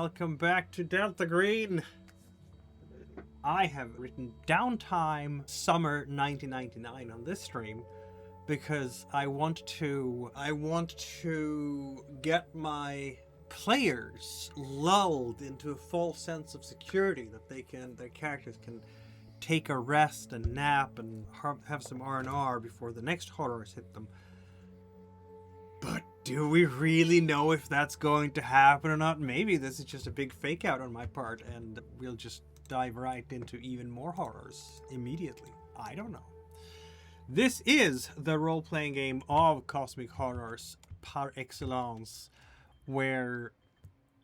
Welcome back to Delta Green. I have written Downtime Summer 1999 on this stream because I want to get my players lulled into a false sense of security that their characters can take a rest and nap and have some R&R before the next horrors hit them. But do we really know if that's going to happen or not? Maybe this is just a big fake out on my part and we'll just dive right into even more horrors immediately. I don't know. This is the role-playing game of cosmic horrors par excellence, where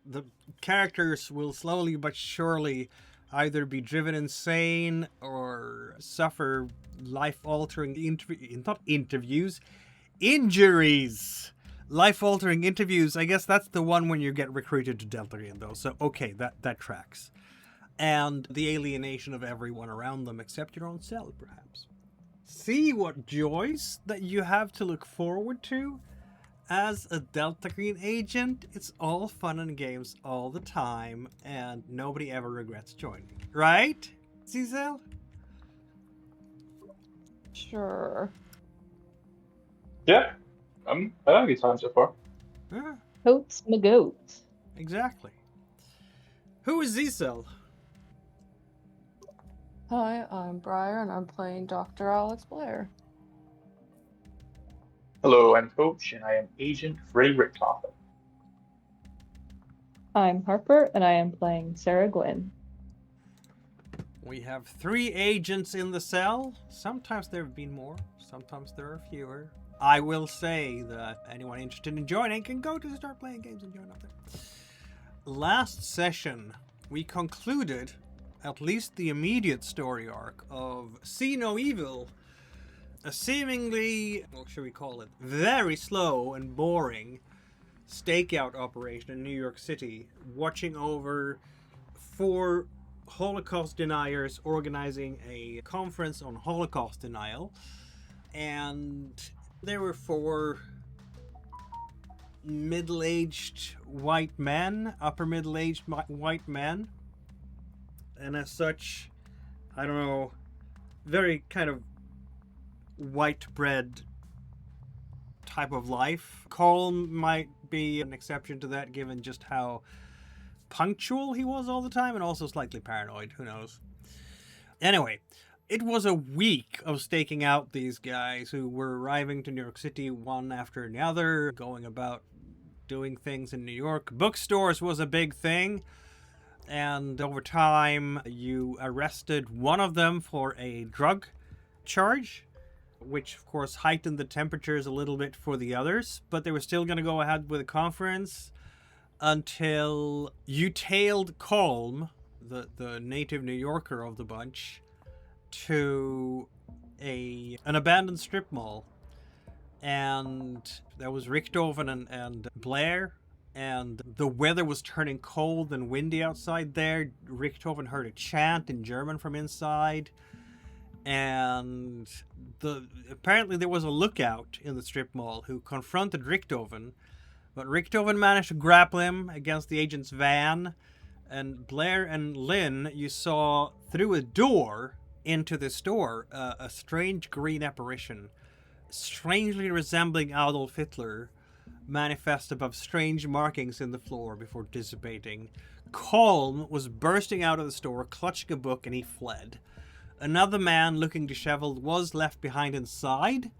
the characters will slowly but surely either be driven insane or suffer life-altering injuries. Life-altering interviews. I guess that's the one when you get recruited to Delta Green, though. So, okay, that tracks. And the alienation of everyone around them except your own self, perhaps. See what joys that you have to look forward to as a Delta Green agent. It's all fun and games all the time, and nobody ever regrets joining. Right, Zizel? Sure. Yeah. I had a good time so far. Yeah, Totes my goats. exactly. Who is Zizel? Hi, I'm Briar, and I'm playing Dr. Alex Blair. Hello, I'm Coach, and I am Agent Richtofen. I'm Harper, and I am playing Sarah Gwyn. We have 3 agents in the cell. Sometimes there have been more, sometimes there are fewer. I will say that anyone interested in joining can go to Start Playing Games and join up there. Last session, we concluded at least the immediate story arc of See No Evil, a seemingly, what should we call it, very slow and boring stakeout operation in New York City, watching over 4 Holocaust deniers organizing a conference on Holocaust denial. And there were 4 middle-aged white men, upper middle-aged white men. And as such, I don't know, very kind of white bread type of life. Colm might be an exception to that given just how punctual he was all the time and also slightly paranoid, who knows. Anyway, it was a week of staking out these guys who were arriving to New York City one after another, going about doing things in New York. Bookstores was a big thing. And over time, you arrested one of them for a drug charge, which of course heightened the temperatures a little bit for the others, but they were still going to go ahead with the conference until you tailed Colm, the native New Yorker of the bunch, to an abandoned strip mall. And there was Richtofen and Blair. And the weather was turning cold and windy outside there. Richtofen heard a chant in German from inside. And apparently there was a lookout in the strip mall who confronted Richtofen. But Richtofen managed to grapple him against the agent's van. And Blair and Lynn, you saw through a door into the store a strange green apparition, strangely resembling Adolf Hitler, manifest above strange markings in the floor before dissipating. Colm was bursting out of the store, clutching a book, and he fled. Another man, looking disheveled, was left behind inside.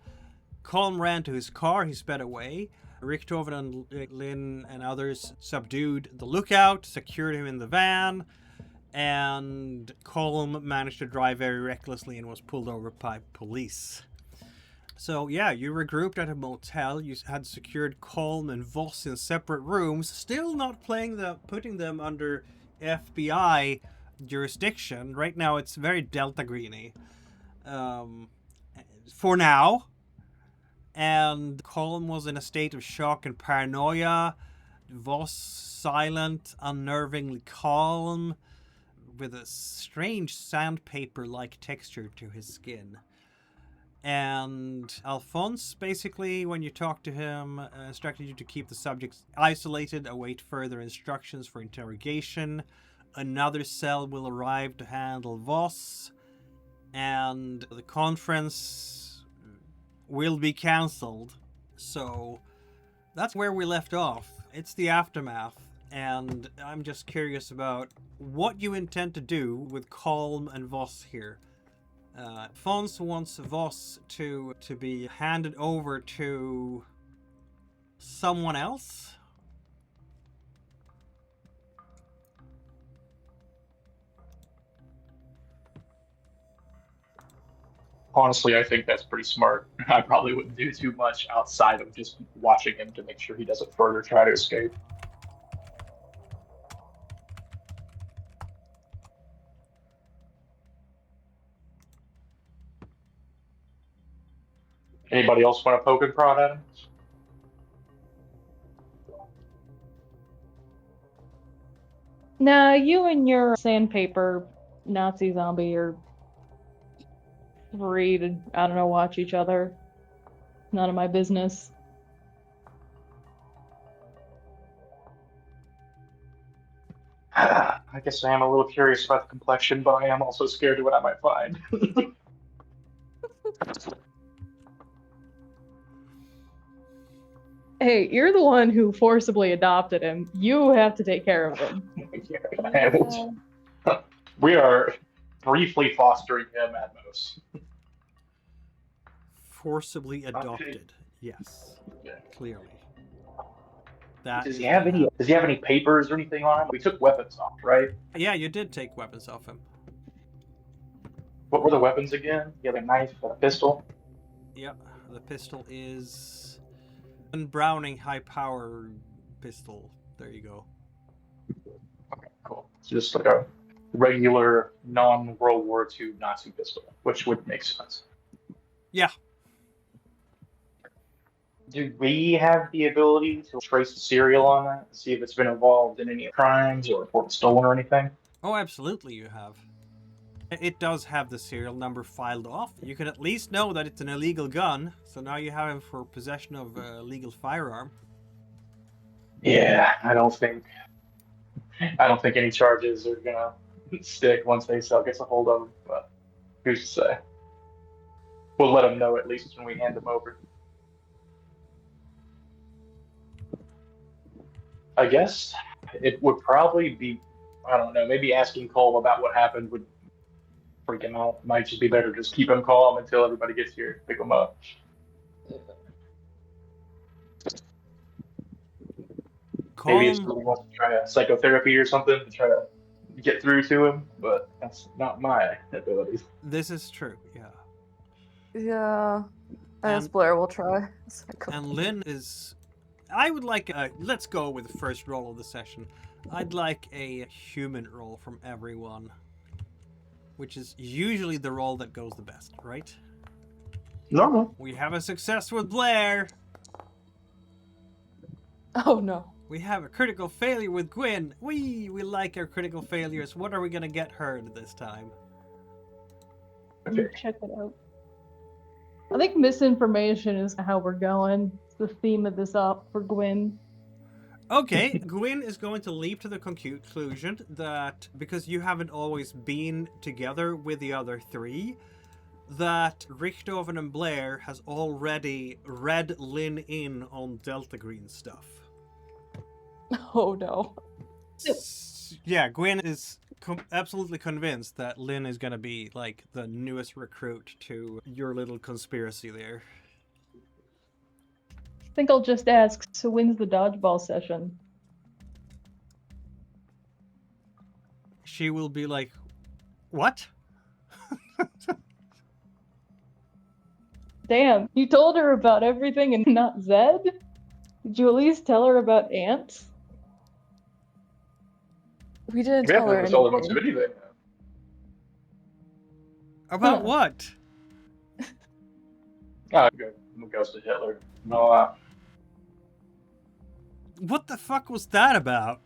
Colm ran to his car, he sped away. Richtofen and Lynn and others subdued the lookout, secured him in the van, and Colm managed to drive very recklessly and was pulled over by police. So yeah, you regrouped at a motel. You had secured Colm and Voss in separate rooms, still not putting them under FBI jurisdiction. Right now, it's very Delta Greeny. For now. And Colm was in a state of shock and paranoia. Voss silent, unnervingly calm, with a strange sandpaper-like texture to his skin. And Alphonse, basically, when you talk to him, instructed you to keep the subjects isolated, await further instructions for interrogation. Another cell will arrive to handle Voss, and the conference will be cancelled. So that's where we left off. It's the aftermath, and I'm just curious about what you intend to do with Colm and Voss here. Fons wants Voss to be handed over to someone else. Honestly, I think that's pretty smart. I probably wouldn't do too much outside of just watching him to make sure he doesn't further try to escape. Anybody else want to poke and prod at him? Nah, you and your sandpaper Nazi zombie are free to, I don't know, watch each other. None of my business. I guess I am a little curious about the complexion, but I am also scared of what I might find. Hey, you're the one who forcibly adopted him. You have to take care of him. We are briefly fostering him at most. Forcibly adopted. Yes. Yeah. Clearly. That Does he have any papers or anything on him? We took weapons off, right? Yeah, you did take weapons off him. What were the weapons again? You had a knife, a pistol. Yeah, the pistol is a Browning high-power pistol. There you go. Okay, cool. It's just like a regular non-World War II Nazi pistol, which would make sense. Yeah. Do we have the ability to trace the serial on that, see if it's been involved in any crimes or if it's stolen or anything? Oh, absolutely you have. It does have the serial number filed off. You can at least know that it's an illegal gun, so now you have him for possession of a legal firearm. Yeah, I don't think any charges are gonna stick once they gets a hold of him, but who's to say? We'll let them know at least when we hand them over. I guess it would probably be, I don't know, maybe asking Colm about what happened would freak him out. Might just be better just keep him calm until everybody gets here, pick him up. Maybe if somebody wants to try a psychotherapy or something to try to get through to him, but that's not my abilities. This is true, yeah. Yeah. As Blair will try. And Lynn is... I would like... let's go with the first roll of the session. I'd like a human roll from everyone. Which is usually the roll that goes the best, right? Normal. We have a success with Blair! Oh no. We have a critical failure with Gwyn. We like our critical failures. What are we gonna get her this time? Okay. Check it out. I think misinformation is how we're going. It's the theme of this op for Gwyn. Okay, Gwyn is going to leap to the conclusion that because you haven't always been together with the other three, that Richtofen and Blair has already read Lynn in on Delta Green stuff. Oh no. Yeah, Gwyn is absolutely convinced that Lynn is going to be like the newest recruit to your little conspiracy there. I think I'll just ask, so when's the dodgeball session? She will be like, what? Damn, you told her about everything and not Zed? Did you at least tell her about ants? We didn't tell her anything. About what? Oh, good. Goes to Hitler. No, What the fuck was that about?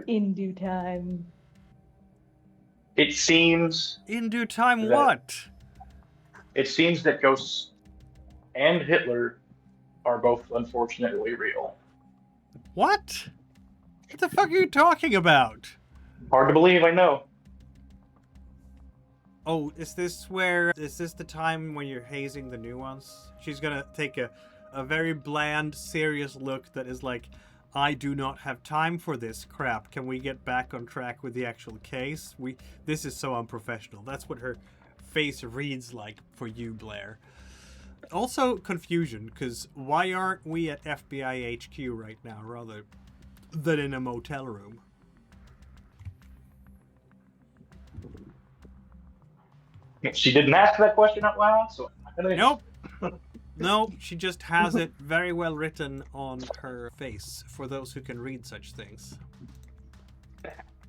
In due time. It seems In due time, that what? it seems that ghosts and Hitler are both unfortunately real. What? What the fuck are you talking about? Hard to believe, I know. Oh, is this the time when you're hazing the new ones? She's gonna take a very bland, serious look that is like, I do not have time for this crap. Can we get back on track with the actual case? This is so unprofessional. That's what her face reads like for you, Blair. Also confusion, because why aren't we at FBI HQ right now rather than in a motel room? She didn't ask that question out loud, so I'm not gonna. Nope. No, she just has it very well written on her face for those who can read such things.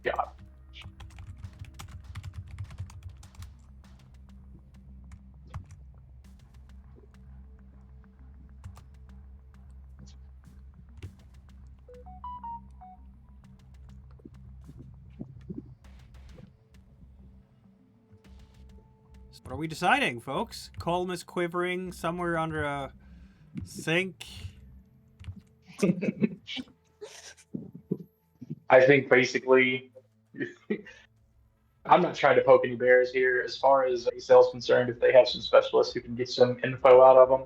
God. So what are we deciding, folks? Colm is quivering somewhere under a sink. I think basically, I'm not trying to poke any bears here. As far as sales concerned, if they have some specialists who can get some info out of them,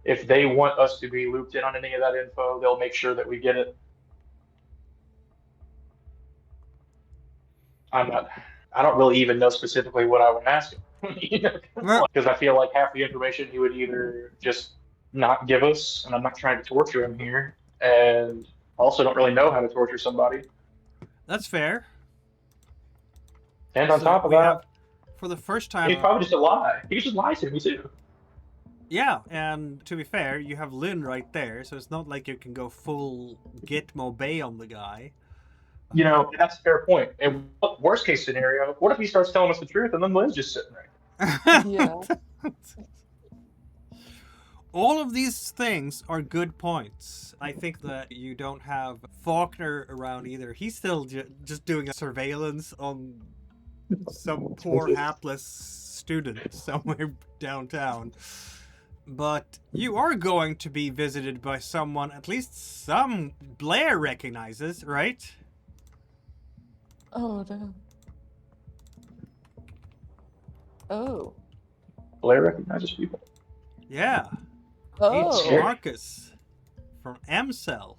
if they want us to be looped in on any of that info, they'll make sure that we get it. I don't really even know specifically what I would ask him. Because I feel like half the information he would either just not give us, and I'm not trying to torture him here, and also don't really know how to torture somebody. That's fair. And on top of that, for the first time, he's probably just a lie. He just lies to me too. Yeah, and to be fair, you have Lynn right there, so it's not like you can go full Gitmo Bay on the guy. You know, that's a fair point. And worst case scenario, what if he starts telling us the truth and then Lynn's just sitting there? Yeah. All of these things are good points. I think that you don't have Faulkner around either. He's still just doing a surveillance on some poor hapless student somewhere downtown. But you are going to be visited by someone at least some Blair recognizes, right? Oh, no. Oh. Blair recognizes people. Yeah. Oh. It's Marcus from M-Cell.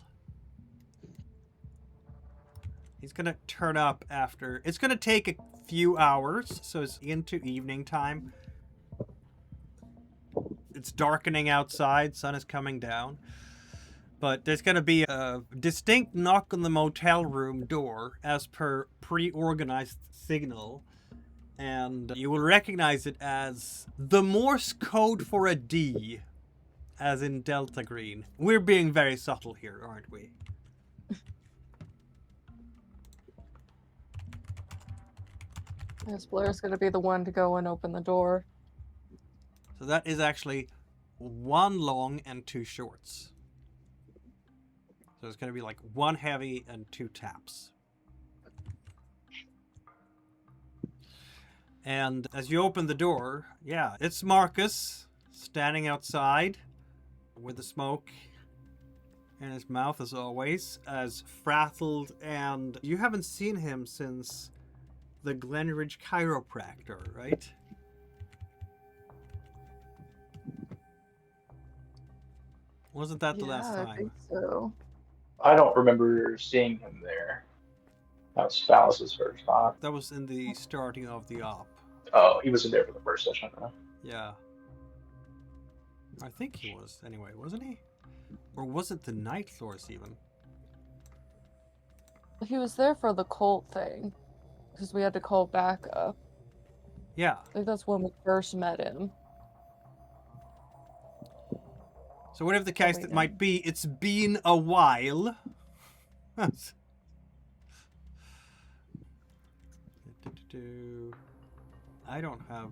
He's gonna turn up after. It's gonna take a few hours, so it's into evening time. It's darkening outside, sun is coming down. But there's going to be a distinct knock on the motel room door as per pre-organized signal. And you will recognize it as the Morse code for a D, as in Delta Green. We're being very subtle here, aren't we? Yes, Blair's gonna be the one to go and open the door. So that is actually 1 long and 2 shorts. So it's going to be like 1 heavy and 2 taps. And as you open the door, yeah, it's Marcus standing outside with the smoke in his mouth as always, as frazzled, and you haven't seen him since the Glenridge chiropractor, right? Wasn't that the last time? I think so. I don't remember seeing him there. That was Phallus's first time. That was in the starting of the op. Oh, he was in there for the first session, huh? Yeah. I think he was, anyway, wasn't he? Or was it the Night Lords even? He was there for the cult thing, because we had to call back up. Yeah. I think that's when we first met him. So whatever the case that might be, it's been a while. I don't have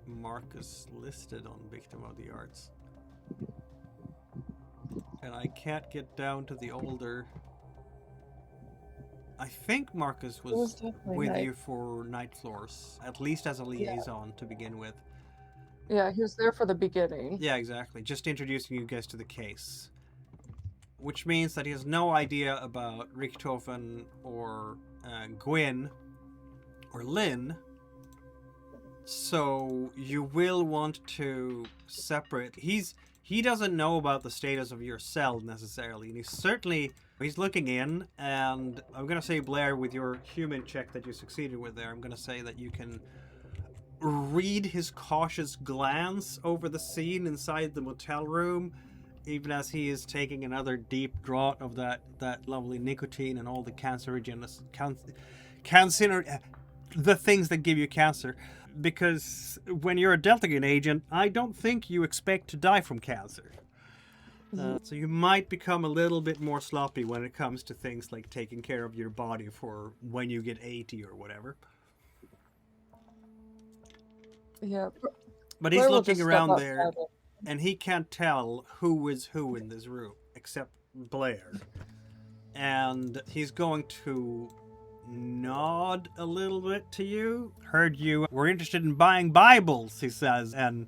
Marcus listed on Victim of the Arts. And I can't get down to the older I think Marcus was was definitely with night. you for night floors, at least as a liaison to begin with. Yeah, he was there for the beginning. Yeah, exactly. Just introducing you guys to the case. Which means that he has no idea about Richtofen or Gwyn or Lynn. So you will want to separate. He doesn't know about the status of your cell necessarily, and he's looking in. And I'm gonna say, Blair, with your human check that you succeeded with there, I'm gonna say that you can read his cautious glance over the scene inside the motel room, even as he is taking another deep draught of that lovely nicotine and all the cancerogenous the things that give you cancer. Because when you're a Deltagon agent, I don't think you expect to die from cancer. So you might become a little bit more sloppy when it comes to things like taking care of your body for when you get 80 or whatever. Yeah. But he's Blair will looking just around step there, outside. and he can't tell who is who in this room, except Blair. And he's going to nod a little bit to you. Heard you were interested in buying Bibles, he says, and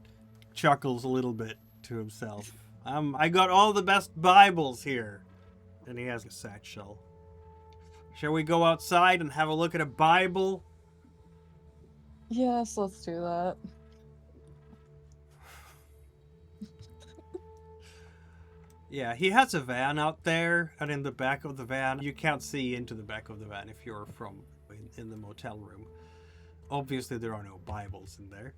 chuckles a little bit to himself. I got all the best Bibles here. And he has a satchel. Shall we go outside and have a look at a Bible? Yes, let's do that. Yeah, he has a van out there, and in the back of the van, you can't see into the back of the van if you're from in the motel room. Obviously, there are no Bibles in there.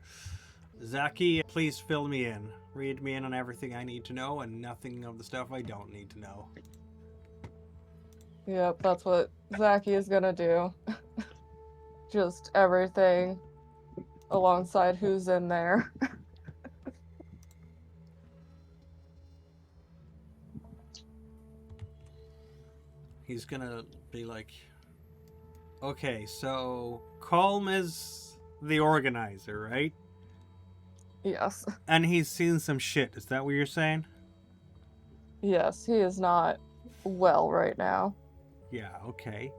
Zaki, please fill me in. Read me in on everything I need to know, and nothing of the stuff I don't need to know. Yep, that's what Zaki is gonna do. Just everything alongside who's in there. He's gonna be like, okay, so Colm is the organizer, right? Yes. And he's seen some shit, is that what you're saying? Yes, he is not well right now. Yeah, okay.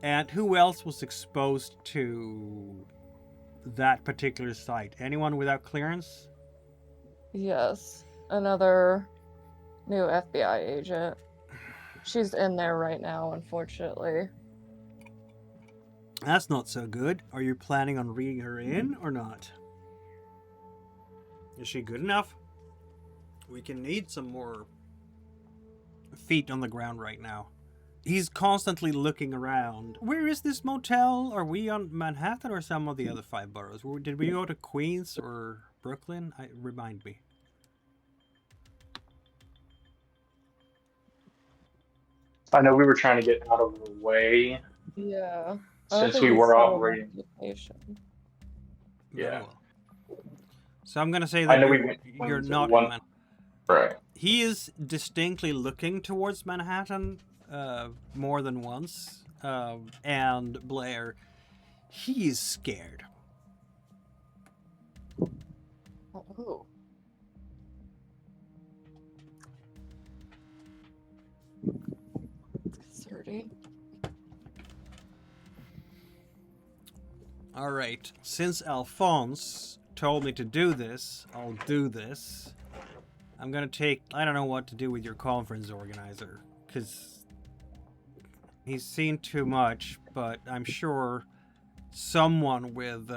And who else was exposed to that particular site? Anyone without clearance? Yes. Another new FBI agent. She's in there right now, unfortunately. That's not so good. Are you planning on reading her in or not? Is she good enough? We can need some more feet on the ground right now. He's constantly looking around. Where is this motel? Are we on Manhattan or some of the other 5 boroughs? Did we go to Queens or Brooklyn? Remind me. I know we were trying to get out of the way Yeah. since we were operating. Yeah. So I'm gonna say I that know we went you're to not one- in Manhattan. Right. He is distinctly looking towards Manhattan more than once. And Blair, he is scared. Oh. Concerning. Alright, since Alphonse told me to do this, I'll do this. I'm gonna I don't know what to do with your conference organizer, because he's seen too much, but I'm sure someone with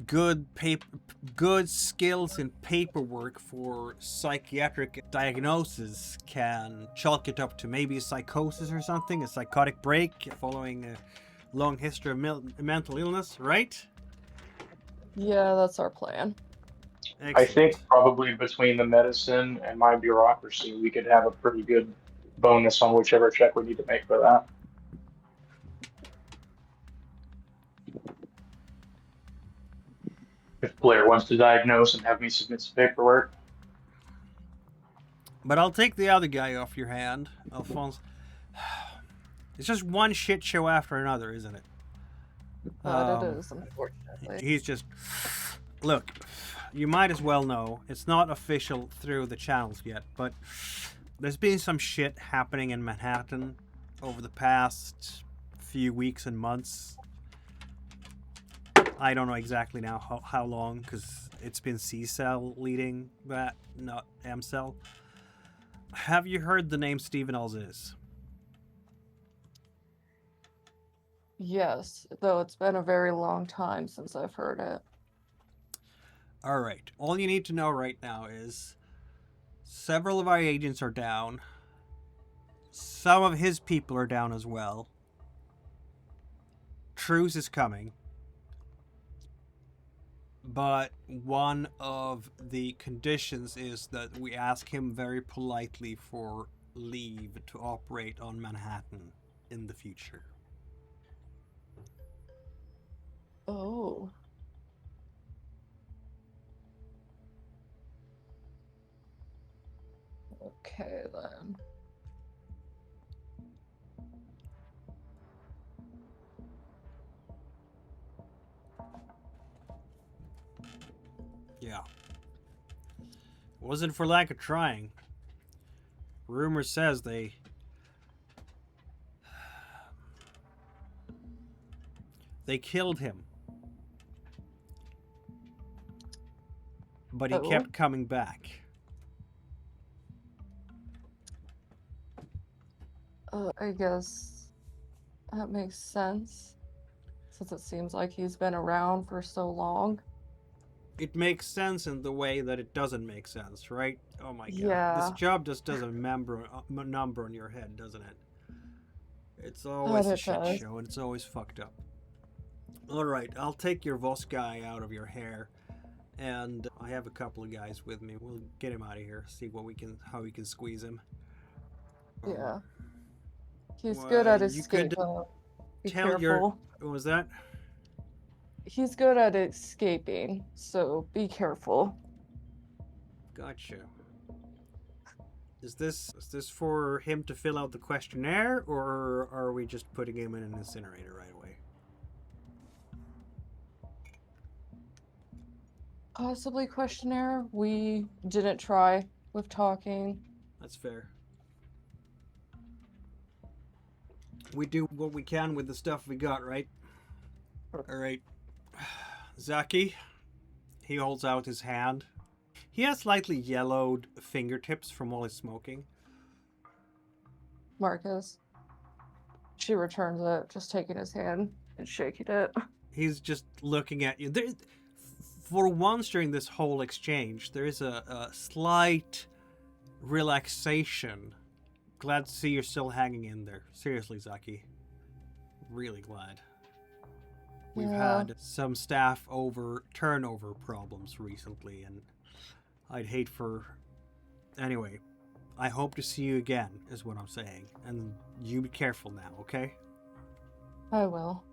good skills in paperwork for psychiatric diagnosis can chalk it up to maybe a psychosis or something, a psychotic break following a long history of mental illness, right? Yeah, that's our plan. Excellent. I think probably between the medicine and my bureaucracy, we could have a pretty good bonus on whichever check we need to make for that. If Blair wants to diagnose and have me submit some paperwork. But I'll take the other guy off your hand, Alphonse. It's just one shit show after another, isn't it? But it is, unfortunately. He's just... Look, you might as well know, it's not official through the channels yet, but there's been some shit happening in Manhattan over the past few weeks and months. I don't know exactly now how long, because it's been C-Cell leading that, not M-Cell. Have you heard the name Steven Eliez? Yes, though it's been a very long time since I've heard it. Alright, all you need to know right now is several of our agents are down. Some of his people are down as well. Truce is coming. But one of the conditions is that we ask him very politely for leave to operate on Manhattan in the future. Oh. Okay, then. Yeah. Wasn't for lack of trying. Rumor says they killed him. But he kept coming back. I guess that makes sense, since it seems like he's been around for so long. It makes sense in the way that it doesn't make sense, right? Oh my god. Yeah. This job just does a number on your head, doesn't it? It's always a shit show, and it's always fucked up. Alright, I'll take your Voss guy out of your hair. And I have a couple of guys with me. We'll get him out of here. See how we can squeeze him. Yeah. He's good at you escape. could Be tell careful. What was that? He's good at escaping, so be careful. Gotcha. Is this for him to fill out the questionnaire, or are we just putting him in an incinerator right away? Possibly questionnaire. We didn't try with talking. That's fair. We do what we can with the stuff we got, right? Alright. Zaki. He holds out his hand. He has slightly yellowed fingertips from all his smoking. Marcus. She returns it, just taking his hand and shaking it. He's just looking at you. For once during this whole exchange, there is a slight relaxation. Glad to see you're still hanging in there. Seriously, Zaki. Really glad. We've had some staff turnover problems recently, and I'd hate for... Anyway, I hope to see you again, is what I'm saying. And you be careful now, okay? I will.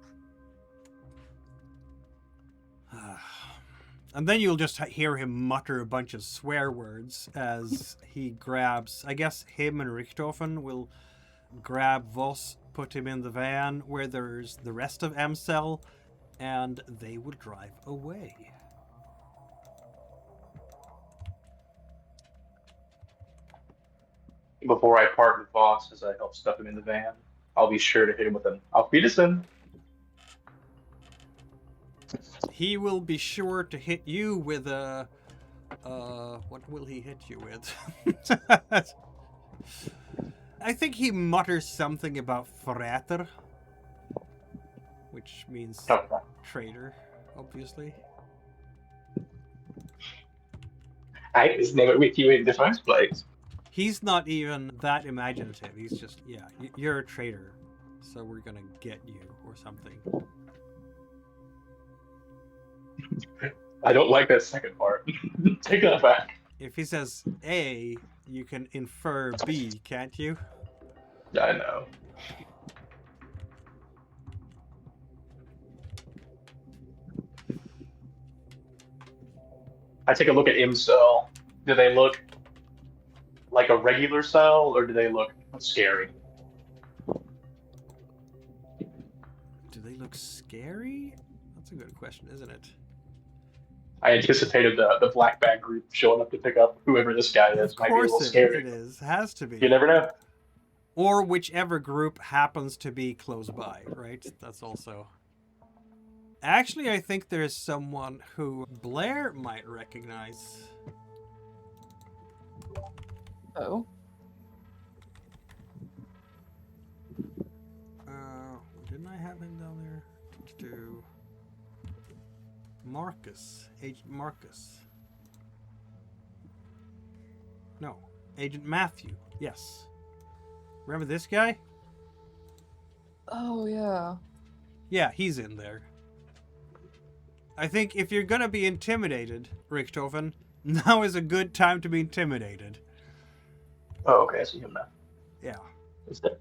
And then you'll just hear him mutter a bunch of swear words as he grabs... I guess him and Richtofen will grab Voss, put him in the van where there's the rest of M-Cell, and they will drive away. Before I part with Voss, as I help stuff him in the van, I'll be sure to hit him with an "Auf Wiedersehen." He will be sure to hit you with a... what will he hit you with? I think he mutters something about Frater, which means traitor, obviously. I was never with you in the first place. He's not even that imaginative. He's just, yeah, you're a traitor, so we're gonna get you, or something. I don't like that second part. Take that back. If he says A, you can infer B, can't you? I know. I take a look at M-Cell. Do they look like a regular cell, or do they look scary? Do they look scary? That's a good question, isn't it? I anticipated the black bag group showing up to pick up whoever this guy is. Of Might be a little course scary. it is. Has to be. You never know. Or whichever group happens to be close by, right? That's also... Actually, I think there's someone who Blair might recognize. Oh. Didn't I have him down there? To Marcus. Agent Marcus. No. Agent Matthew. Yes. Remember this guy? Oh, yeah. Yeah, he's in there. I think if you're gonna be intimidated, Richtofen, now is a good time to be intimidated. Oh, okay, I see him now. Yeah. Is that?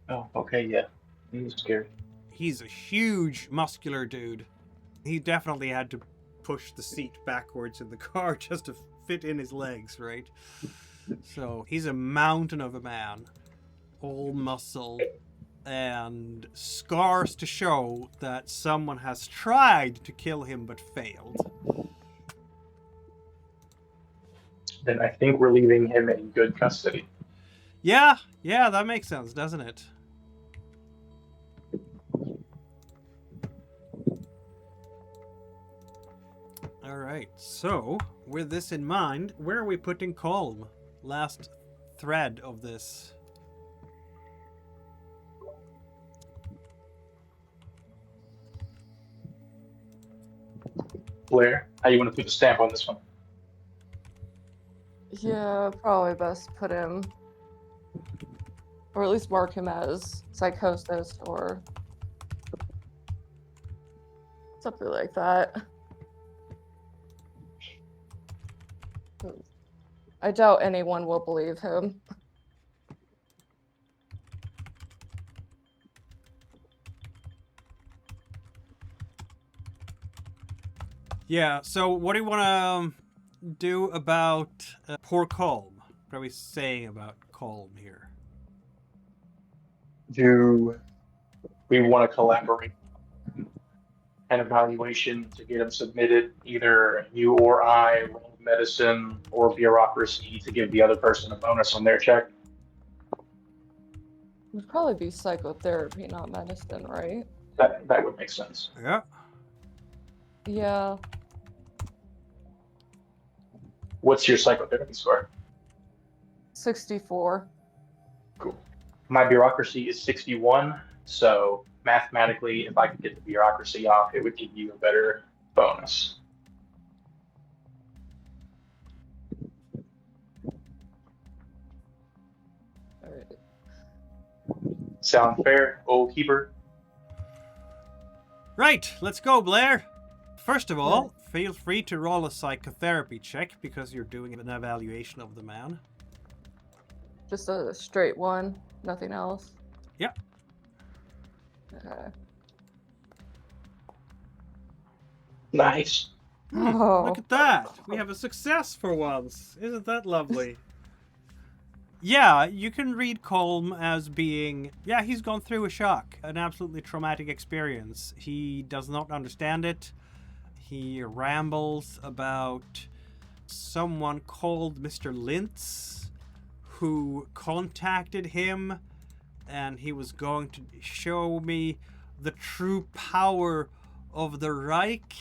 Oh, okay, yeah. He's scary. He's a huge, muscular dude. He definitely had to push the seat backwards in the car just to fit in his legs, right? So he's a mountain of a man. All muscle and scars to show that someone has tried to kill him but failed. Then I think we're leaving him in good custody. Yeah, that makes sense, doesn't it? Alright, so, with this in mind, where are we putting Colm? Last thread of this. Blair, how you want to put the stamp on this one? Yeah, probably best put him, or at least mark him as psychosis or something like that. I doubt anyone will believe him. Yeah, so what do you want to do about poor Colm? What are we saying about Colm here? Do we want to collaborate an evaluation to get them submitted? Either you or I, roll medicine or bureaucracy to give the other person a bonus on their check? It would probably be psychotherapy, not medicine, right? That would make sense. Yeah. Yeah. What's your psychotherapy score? 64. Cool. My bureaucracy is 61, so mathematically, if I could get the bureaucracy off, it would give you a better bonus. All right. Sound fair, old keeper? Right, let's go, Blair. First of all, feel free to roll a psychotherapy check because you're doing an evaluation of the man. Just a straight one, nothing else. Yep. Okay. Nice. Oh. Look at that. We have a success for once. Isn't that lovely? Yeah, you can read Colm as being... Yeah, he's gone through a shock. An absolutely traumatic experience. He does not understand it. He rambles about someone called Mr. Lintz who contacted him, and he was going to show me the true power of the Reich.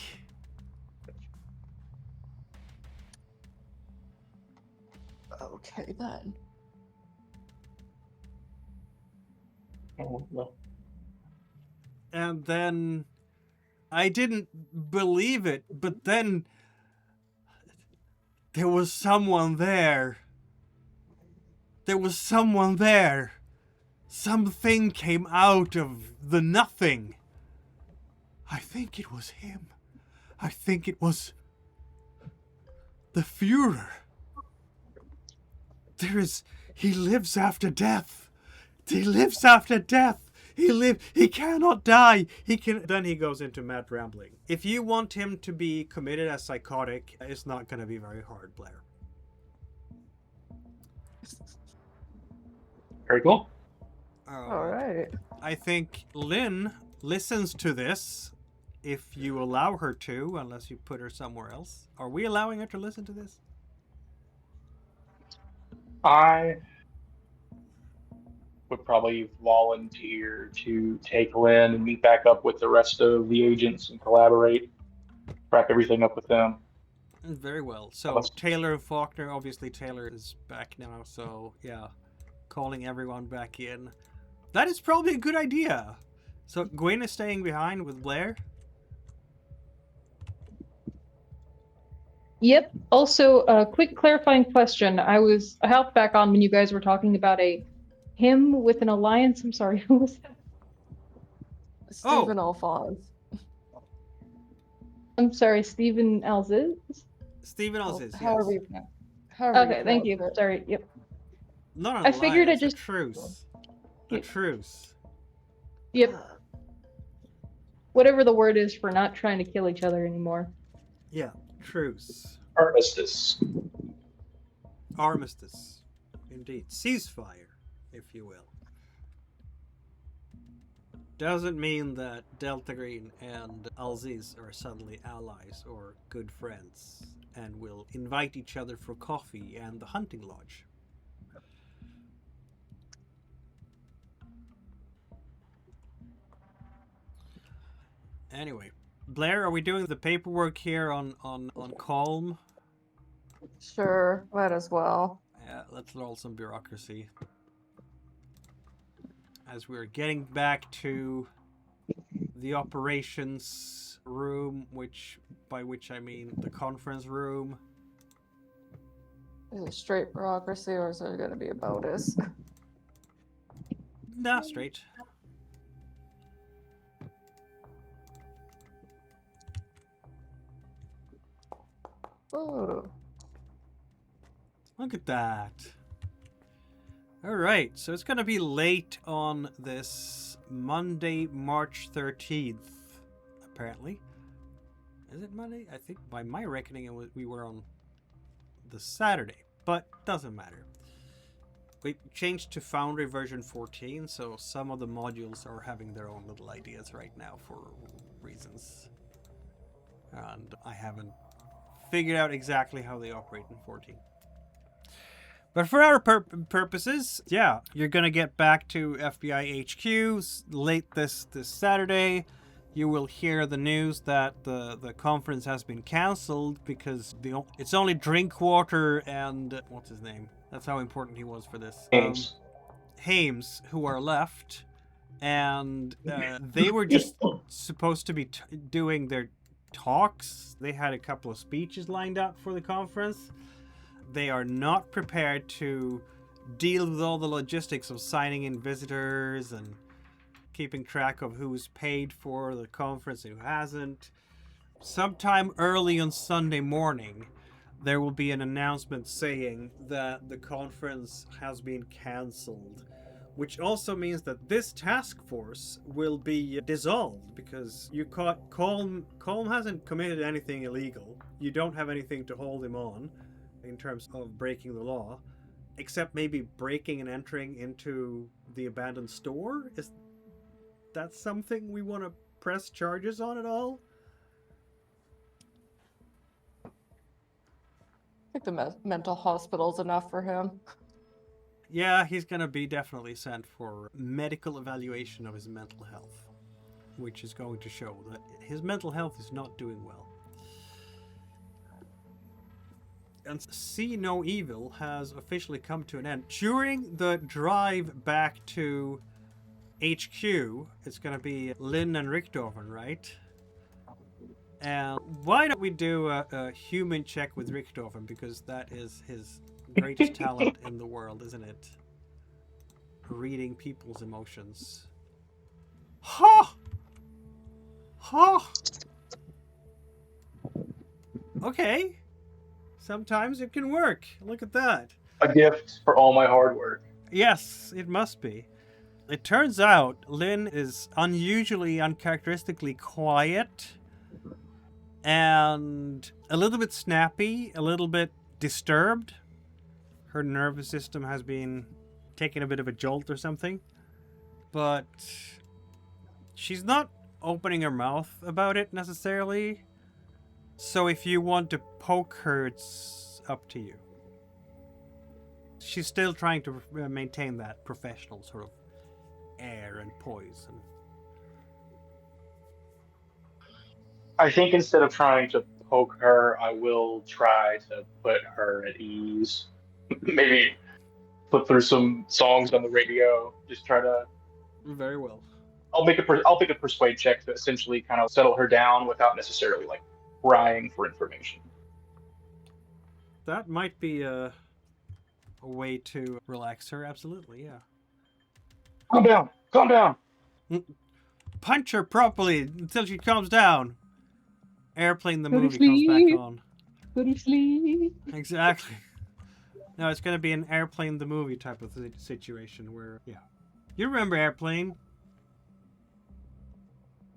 Okay, then. Oh, well. And then I didn't believe it, but then there was someone there. There was someone there. Something came out of the nothing. I think it was him. I think it was the Führer. He lives after death. He lives after death. He cannot die. Then he goes into mad rambling. If you want him to be committed as psychotic, it's not going to be very hard, Blair. Very cool. All right. I think Lynn listens to this if you allow her to, unless you put her somewhere else. Are we allowing her to listen to this? I would probably volunteer to take Lynn and meet back up with the rest of the agents and collaborate, wrap everything up with them. Very well. So Unless- Taylor and Faulkner, obviously Taylor is back now, so yeah, calling everyone back in. That is probably a good idea. So Gwyn is staying behind with Blair? Yep. Also, a quick clarifying question. I hopped back on when you guys were talking about a him with an alliance. I'm sorry, who was that? Steven Eliez. I'm sorry, Steven Eliez? Steven Eliez, However yes. you pronounce. However Okay, thank you. pronounce it. Sorry. Yep. Not an I figured alliance, I just- a truce. A Yeah. truce. Yep. Whatever the word is for not trying to kill each other anymore. Yeah, truce. Armistice. Armistice. Indeed. Ceasefire, if you will. Doesn't mean that Delta Green and Eliez are suddenly allies or good friends and will invite each other for coffee and the hunting lodge. Anyway, Blair, are we doing the paperwork here on Colm? Sure, might as well. Yeah, let's roll some bureaucracy. As we're getting back to the operations room, by which I mean the conference room. Is it straight bureaucracy or is it going to be a bonus? Nah, straight. Oh, Look at that. Alright, so it's gonna be late on this Monday, March 13th, apparently. Is it Monday? I think by my reckoning we were on the Saturday, but doesn't matter. We changed to Foundry version 14, so some of the modules are having their own little ideas right now for reasons. And I haven't figured out exactly how they operate in 14. But for our purposes, yeah, you're going to get back to FBI HQ late this Saturday. You will hear the news that the conference has been cancelled because it's only Drinkwater and what's his name? That's how important he was for this. Hames, who are left, and they were just supposed to be doing their talks. They had a couple of speeches lined up for the conference. They are not prepared to deal with all the logistics of signing in visitors and keeping track of who's paid for the conference and who hasn't. Sometime early on Sunday morning, there will be an announcement saying that the conference has been cancelled, which also means that this task force will be dissolved because you caught Colm hasn't committed anything illegal. You don't have anything to hold him on in terms of breaking the law, except maybe breaking and entering into the abandoned store. Is that something we want to press charges on at all? I think the mental hospital's enough for him. Yeah, he's gonna be definitely sent for medical evaluation of his mental health, which is going to show that his mental health is not doing well. And See No Evil has officially come to an end. During the drive back to HQ, it's going to be Lynn and Richtofen, right? And why don't we do a human check with Richtofen, because that is his greatest talent in the world, isn't it? Reading people's emotions. Ha! Ha! Okay. Sometimes it can work. Look at that. A gift for all my hard work. Yes, it must be. It turns out Lynn is uncharacteristically quiet and a little bit snappy, a little bit disturbed. Her nervous system has been taking a bit of a jolt or something. But she's not opening her mouth about it necessarily. So if you want to poke her, it's up to you. she's still trying to maintain that professional sort of air and poise. And I think instead of trying to poke her, I will try to put her at ease. Maybe put through some songs on the radio. Just try to. very well. I'll make a persuade check to essentially kind of settle her down without necessarily like prying for information. That might be a way to relax her. Absolutely, yeah. Calm down. Calm down. Punch her properly until she calms down. Airplane the Go to movie comes sleep. back on. Go to sleep. Exactly. No, it's going to be an Airplane the movie type of situation where, yeah. You remember Airplane?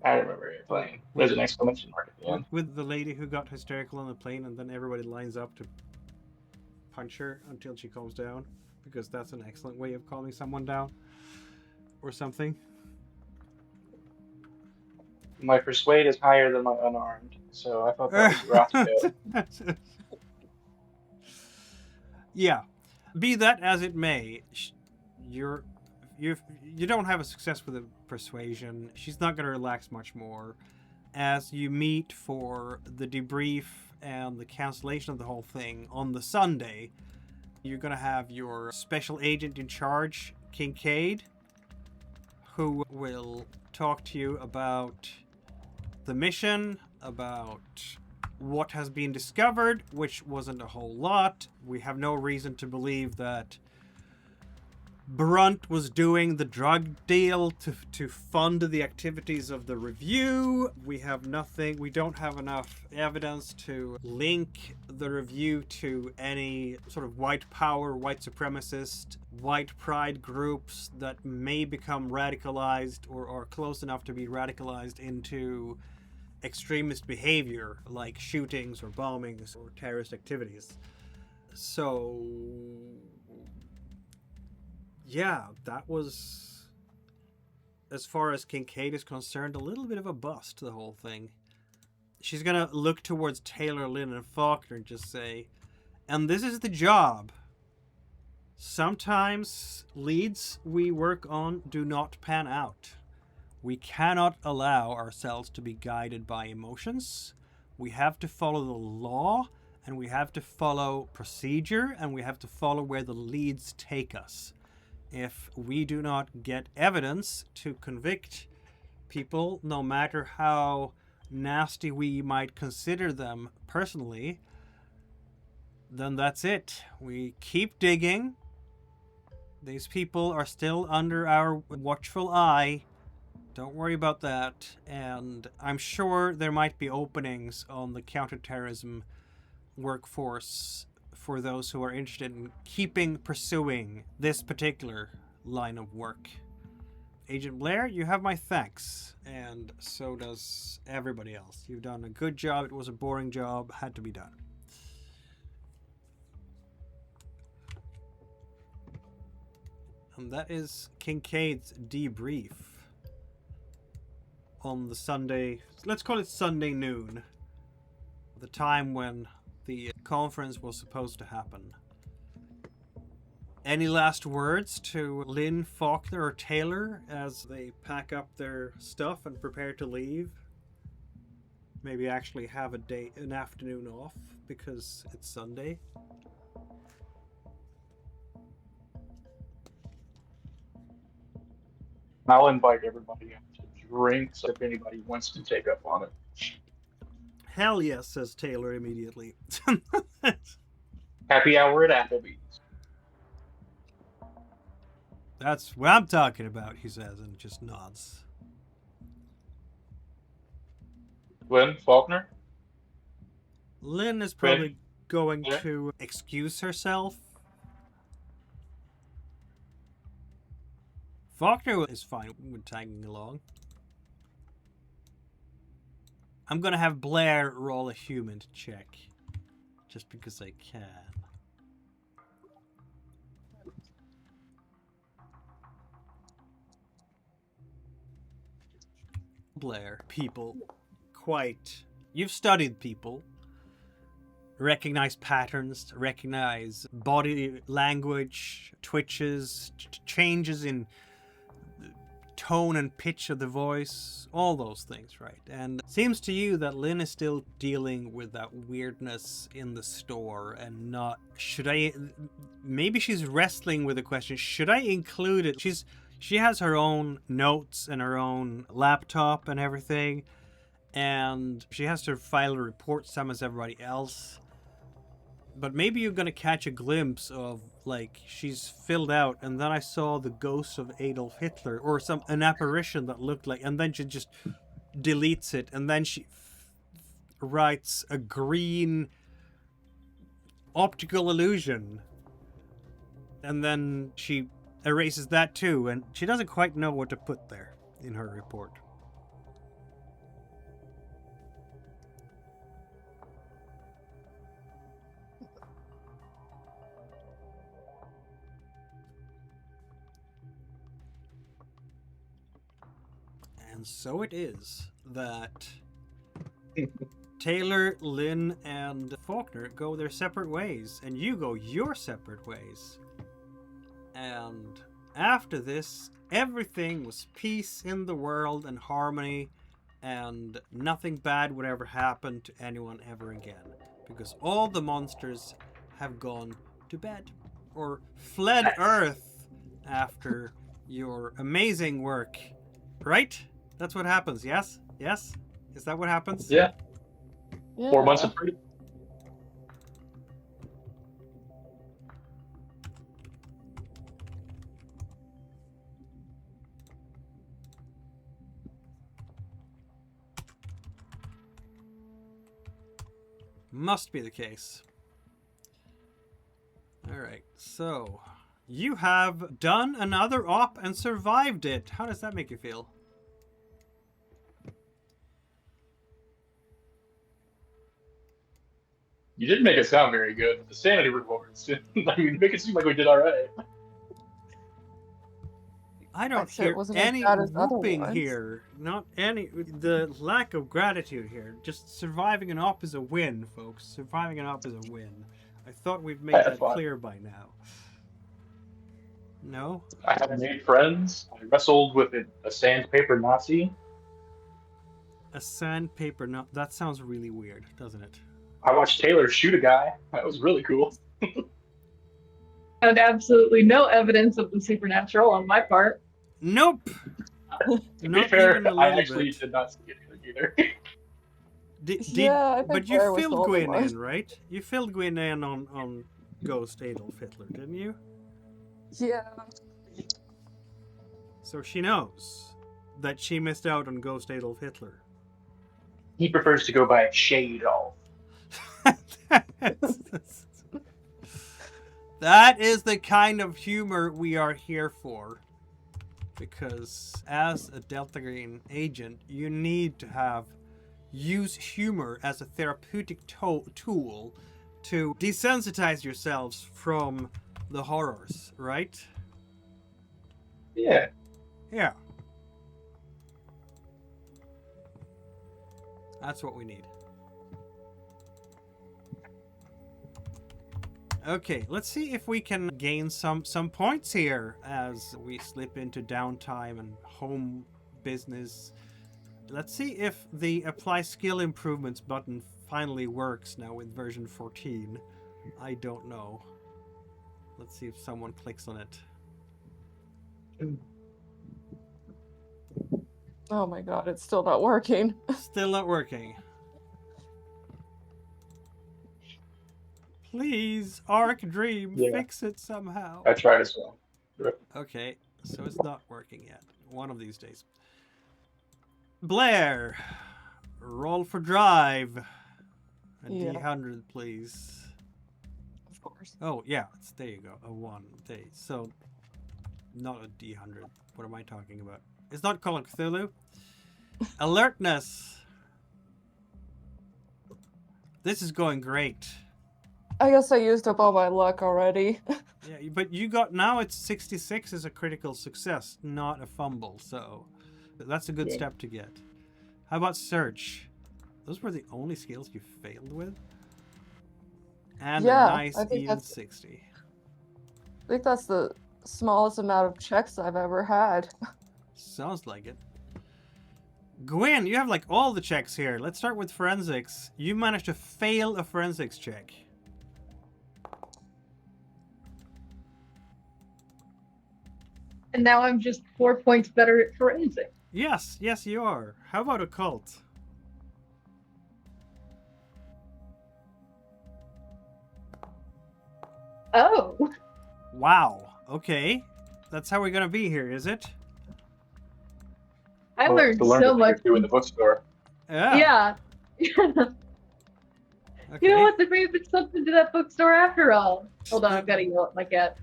I remember it playing. There's an exclamation mark at the end. With the lady who got hysterical on the plane and then everybody lines up to punch her until she calms down, because that's an excellent way of calming someone down or something. My persuade is higher than my unarmed, so I thought that was the route to go. Yeah. Be that as it may, you don't have a success with the persuasion. She's not going to relax much more. As you meet for the debrief and the cancellation of the whole thing on the Sunday, you're going to have your special agent in charge, Kincaid, who will talk to you about the mission, about what has been discovered, which wasn't a whole lot. We have no reason to believe that Brunt was doing the drug deal to fund the activities of the review. We don't have enough evidence to link the review to any sort of white power, white supremacist, white pride groups that may become radicalized or are close enough to be radicalized into extremist behavior like shootings or bombings or terrorist activities. So yeah, that was, as far as Kincaid is concerned, a little bit of a bust, the whole thing. She's gonna look towards Taylor, Lynn, and Faulkner and just say, and this is the job. Sometimes leads we work on do not pan out. We cannot allow ourselves to be guided by emotions. We have to follow the law, and we have to follow procedure, and we have to follow where the leads take us. If we do not get evidence to convict people, no matter how nasty we might consider them personally, then that's it. We keep digging. These people are still under our watchful eye. Don't worry about that. And I'm sure there might be openings on the counterterrorism workforce for those who are interested in pursuing this particular line of work. Agent Blair, you have my thanks, and so does everybody else. You've done a good job. It was a boring job, had to be done. And that is Kincaid's debrief on the Sunday, let's call it Sunday noon, the time when the conference was supposed to happen. Any last words to Lynn, Faulkner, or Taylor as they pack up their stuff and prepare to leave? Maybe actually have an afternoon off because it's Sunday. I'll invite everybody out to drinks if anybody wants to take up on it. Hell yes, says Taylor immediately. Happy hour at Applebee's. That's what I'm talking about, he says, and just nods. Lynn, Faulkner? Lynn is probably going Yeah. to excuse herself. Faulkner is fine with tagging along. I'm going to have Blair roll a human check. Just because I can. Blair, people, quite... You've studied people. recognize patterns, recognize body language, twitches, changes in tone and pitch of the voice, all those things, right? And it seems to you that Lynn is still dealing with that weirdness in the store and not, maybe she's wrestling with the question, should I include it? She has her own notes and her own laptop and everything, and she has to file a report, same as everybody else. But maybe you're gonna catch a glimpse of, like, she's filled out, and then I saw the ghost of Adolf Hitler, or an apparition that looked like, and then she just deletes it, and then she writes a green optical illusion, and then she erases that too, and she doesn't quite know what to put there in her report. And so it is that Taylor, Lynn, and Faulkner go their separate ways, and you go your separate ways. And after this, everything was peace in the world and harmony, and nothing bad would ever happen to anyone ever again, because all the monsters have gone to bed, or fled Earth after your amazing work, right? That's what happens, yes? Yes? Is that what happens? Yeah. Yeah. 4 months of freedom. Must be the case. Alright, so you have done another op and survived it. How does that make you feel? You didn't make it sound very good. The sanity rewards. I mean, make it seem like we did all right. I don't Actually, it hear wasn't as any bad as other whooping ones. here. Not any. The lack of gratitude here. Just surviving an op is a win, folks. Surviving an op is a win. I thought we'd made that fun. clear by now. No? I have made friends. I wrestled with a sandpaper Nazi. A sandpaper. No, that sounds really weird, doesn't it? I watched Taylor shoot a guy. That was really cool. Found absolutely no evidence of the supernatural on my part. Nope. To be Not fair, even a I little actually bit. did not see anything either. Yeah, I think But Blair you was the filled only Gwyn one. in, right? You filled Gwyn in on Ghost Adolf Hitler, didn't you? Yeah. So she knows that she missed out on Ghost Adolf Hitler. He prefers to go by Shade All. That is the kind of humor we are here for. Because as a Delta Green agent, you need to use humor as a therapeutic tool to desensitize yourselves from the horrors, right? Yeah. Yeah. That's what we need. Okay, let's see if we can gain some points here as we slip into downtime and home business. Let's see if the apply skill improvements button finally works now with version 14. I don't know. Let's see if someone clicks on it. Oh my god, it's still not working. Still not working. Please, Arc Dream, Yeah. fix it somehow. I tried as well. Okay, so it's not working yet. One of these days. Blair, roll for drive. A Yeah. D100, please. Of course. Oh, yeah, there you go. A 1. So, not a D100. What am I talking about? It's not Call of Cthulhu. Alertness. This is going great. I guess I used up all my luck already. Yeah, but you got, now it's 66 is a critical success, not a fumble, so that's a good step to get. How about search? Those were the only skills you failed with? And Yeah, a nice I think even that's 60. I think that's the smallest amount of checks I've ever had. Sounds like it. Gwyn, you have like all the checks here. Let's start with forensics. You managed to fail a forensics check. And now I'm just 4 points better at forensic. Yes, yes you are. How about occult? Oh. Wow. Okay. That's how we're gonna be here, is it? I Well, learned to learn so the thing much. or two in the bookstore. Yeah. Yeah. Okay. You know what? There may have been something to that bookstore after all. Hold on, I've got to yell at my cat.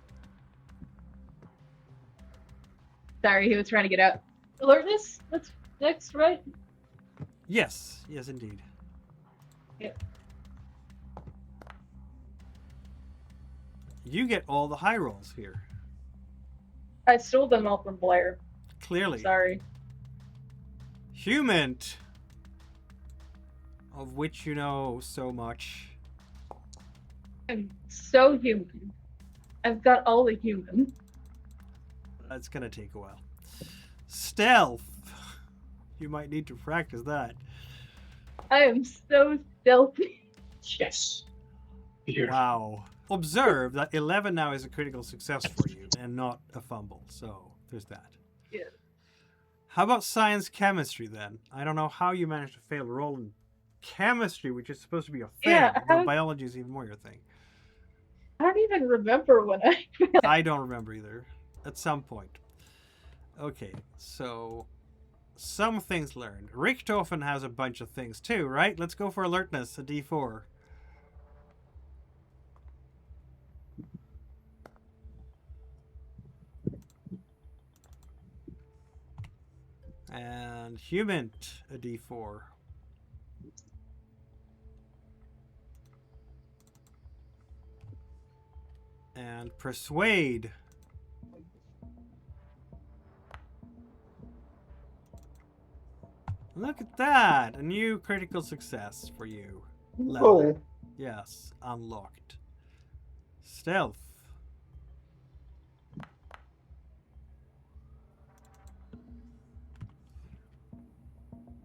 Sorry, he was trying to get out. Alertness? That's next, right? Yes. Yes, indeed. Yeah. You get all the high rolls here. I stole them all from Blair. Clearly. Sorry. Human. Of which you know so much. I'm so human. I've got all the human. That's gonna take a while. Stealth. You might need to practice that. I am so stealthy. Yes. Beautiful. Wow. Observe that 11 now is a critical success for you and not a fumble. So there's that. Yeah. How about science chemistry then? I don't know how you managed to fail a roll in chemistry, which is supposed to be your thing. Yeah, Though biology is even more your thing. I don't even remember when I I don't remember either. At some point. Okay, so some things learned. Richtofen has a bunch of things too, right? Let's go for alertness, a D4. And human, a D4. And persuade. Look at that! A new critical success for you. Level. Oh. Yes, unlocked. Stealth.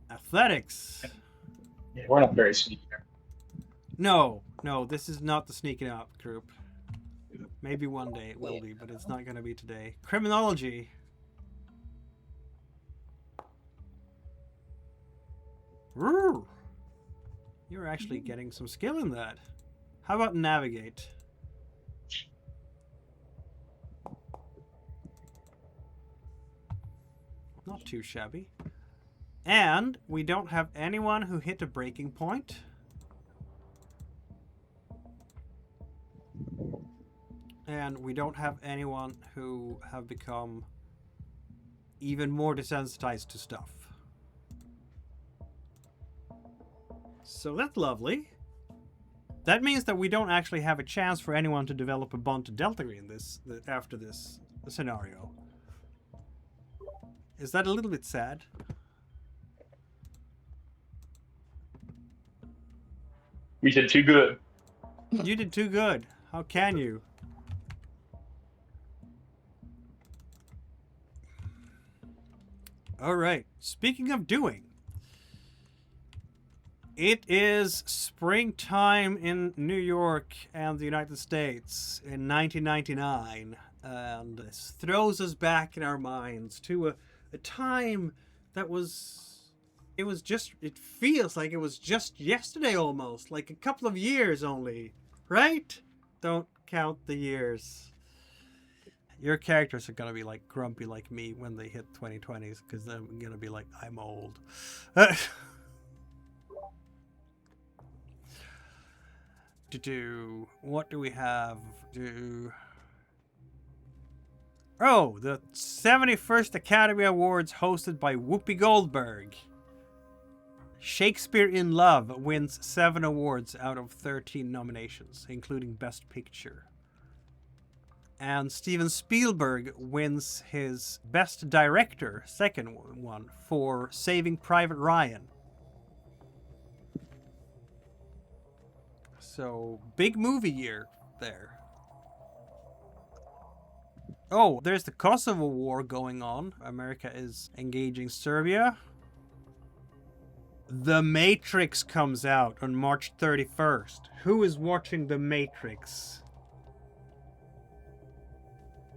Athletics. Yeah, we're not very sneaky here. No, this is not the sneaking out group. Maybe one day it will be, but it's not going to be today. Criminology. Ooh. You're actually getting some skill in that. How about navigate? Not too shabby. And we don't have anyone who hit a breaking point. And we don't have anyone who have become even more desensitized to stuff. So that's lovely. That means that we don't actually have a chance for anyone to develop a bond to Delta Green after this scenario. Is that a little bit sad? We did too good. You did too good. How can you? All right. Speaking of doing, it is springtime in New York and the United States in 1999, and this throws us back in our minds to a time that it feels like it was just yesterday almost, like a couple of years only, right? Don't count the years. Your characters are gonna be like grumpy like me when they hit 2020s, because they're gonna be like, I'm old. What do we have? Oh, the 71st Academy Awards hosted by Whoopi Goldberg. Shakespeare in Love wins 7 awards out of 13 nominations, including Best Picture. And Steven Spielberg wins his Best Director, second one, for Saving Private Ryan. So, big movie year there. Oh, there's the Kosovo War going on. America is engaging Serbia. The Matrix comes out on March 31st. Who is watching The Matrix?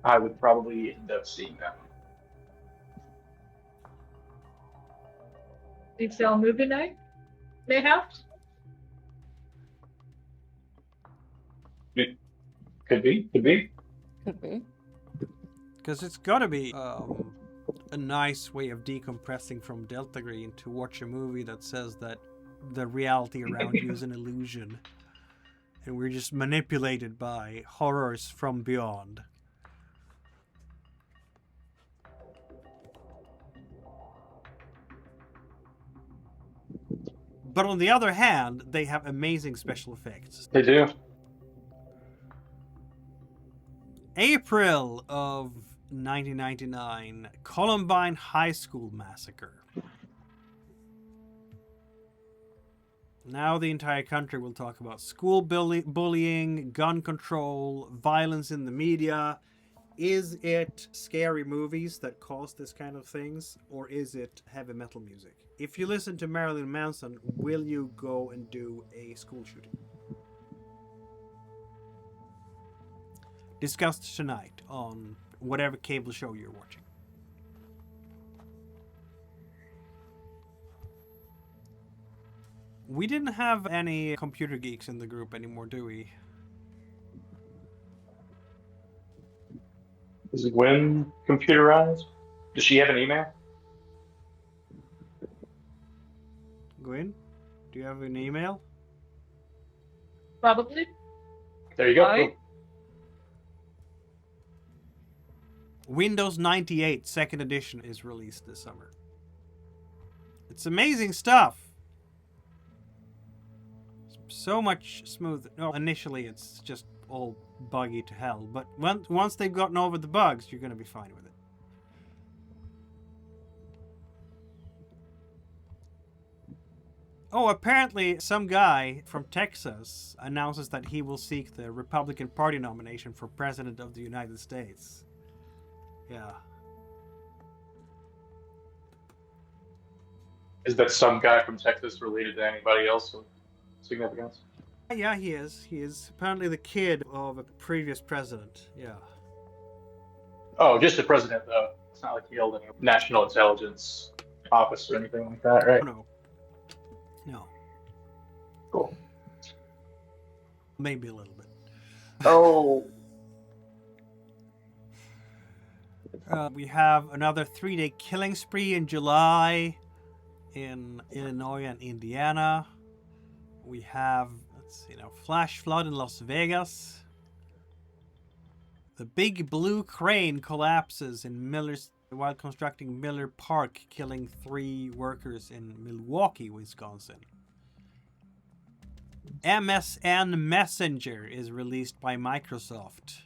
I would probably end up seeing that one. Steve Sale movie night? Mayhaps? Could be. Could be. Because it's gotta be a nice way of decompressing from Delta Green to watch a movie that says that the reality around you is an illusion. And we're just manipulated by horrors from beyond. But on the other hand, they have amazing special effects. They do. April of 1999, Columbine High School Massacre. Now the entire country will talk about school bullying, gun control, violence in the media. Is it scary movies that cause this kind of things, or is it heavy metal music? If you listen to Marilyn Manson, will you go and do a school shooting? Discussed tonight on whatever cable show you're watching. We didn't have any computer geeks in the group anymore, do we? Is Gwyn computerized? Does she have an email? Gwyn, do you have an email? Probably. There you go. Hi. Cool. Windows 98 second edition is released this summer. It's amazing stuff. So much smooth. No, initially it's just all buggy to hell, but once they've gotten over the bugs, you're going to be fine with it. Oh, apparently some guy from Texas announces that he will seek the Republican Party nomination for President of the United States. Yeah. Is that some guy from Texas related to anybody else of significance? Yeah, he is. He is apparently the kid of a previous president. Yeah. Oh, just the president, though. It's not like he held any national intelligence office or anything like that, right? No. No. Cool. Maybe a little bit. Oh. We have another 3-day killing spree in July in Illinois and Indiana. We have, let's see now, flash flood in Las Vegas. The big blue crane collapses in while constructing Miller Park, killing 3 workers in Milwaukee, Wisconsin. MSN Messenger is released by Microsoft.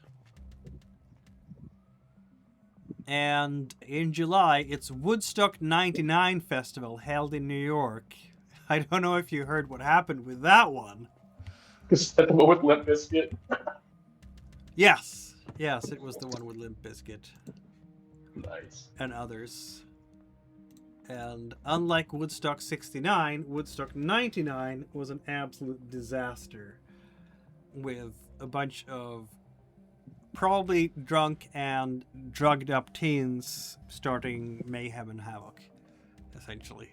And in July, it's Woodstock 99 Festival held in New York. I don't know if you heard what happened with that one. Is that the one with Limp Bizkit? Yes, it was the one with Limp Bizkit. Nice. And others. And unlike Woodstock 69, Woodstock 99 was an absolute disaster with a bunch of probably drunk and drugged up teens starting mayhem and havoc, essentially.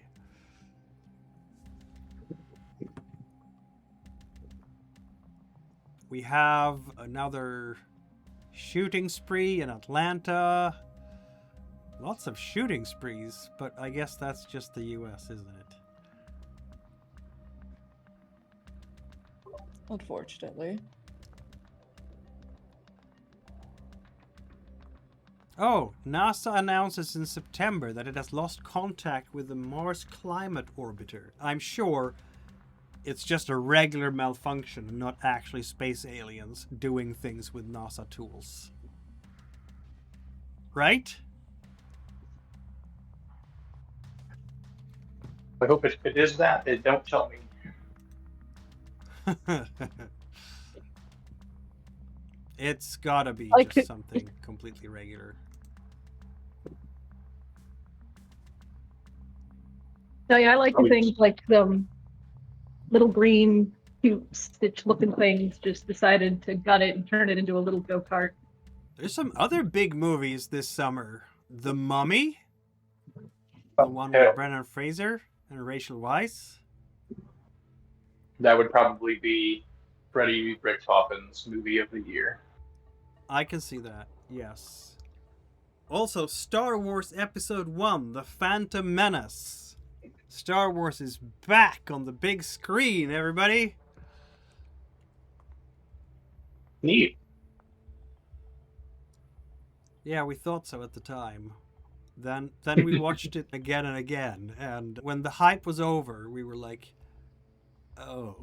We have another shooting spree in Atlanta. Lots of shooting sprees, but I guess that's just the US, isn't it? Unfortunately. Oh, NASA announces in September that it has lost contact with the Mars Climate Orbiter. I'm sure it's just a regular malfunction, not actually space aliens doing things with NASA tools. Right? I hope it is that. Don't tell me. It's gotta be Like- just something completely regular. No, yeah, I like the Probably- things like the little green, cute, stitch-looking things just decided to gut it and turn it into a little go-kart. There's some other big movies this summer. The Mummy, the one Yeah, with Brendan Fraser and Rachel Weisz. that would probably be Freddie Richtofen's movie of the year. I can see that, yes. Also, Star Wars Episode 1, The Phantom Menace. Star Wars is back on the big screen, everybody. Neat. Yeah, we thought so at the time. Then we watched it again and again, and when the hype was over, we were like, oh.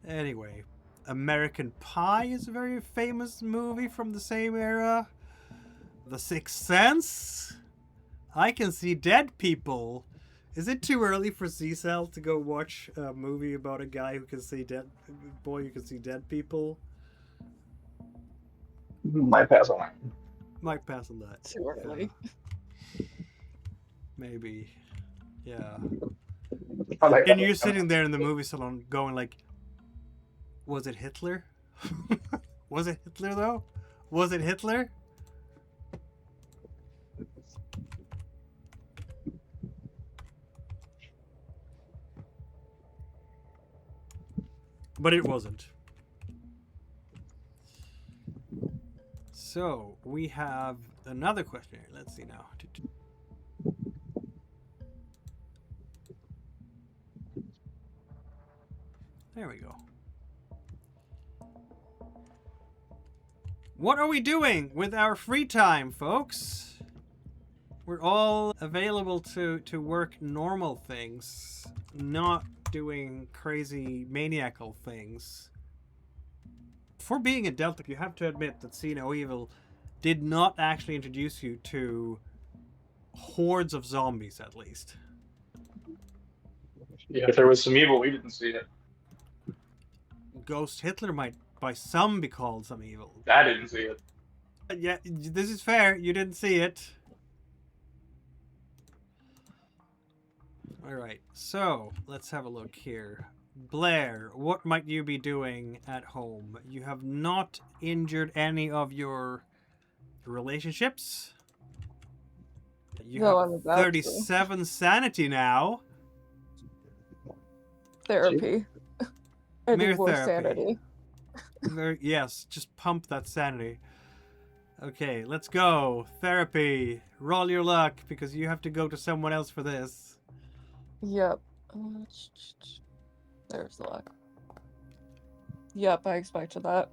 Anyway, American Pie is a very famous movie from the same era. The Sixth Sense. I Can See Dead People. Is it too early for C-Cell to go watch a movie about a guy who can see dead, boy who can see dead people? Might pass on that. Might pass on that. Too early. Maybe. Yeah. I like And that. you're sitting there in the movie salon going like, was it Hitler? Was it Hitler though? Was it Hitler? But it wasn't. So, we have another question here. Let's see now. There we go. What are we doing with our free time, folks? We're all available to work normal things, not doing crazy maniacal things. For being a Delta, you have to admit that See No Evil did not actually introduce you to hordes of zombies, at least. Yeah, if there was some evil, we didn't see it. Ghost Hitler might by some be called some evil. I didn't see it. Yeah, this is fair. You didn't see it. Alright, so let's have a look here. Blair, what might you be doing at home? You have not injured any of your relationships. You No, have I'm about to. 37 sanity now. Therapy. I Mere need more therapy. sanity. Yes, just pump that sanity. Okay, let's go. Therapy. Roll your luck, because you have to go to someone else for this. Yep. There's the luck. Yep, I expected that.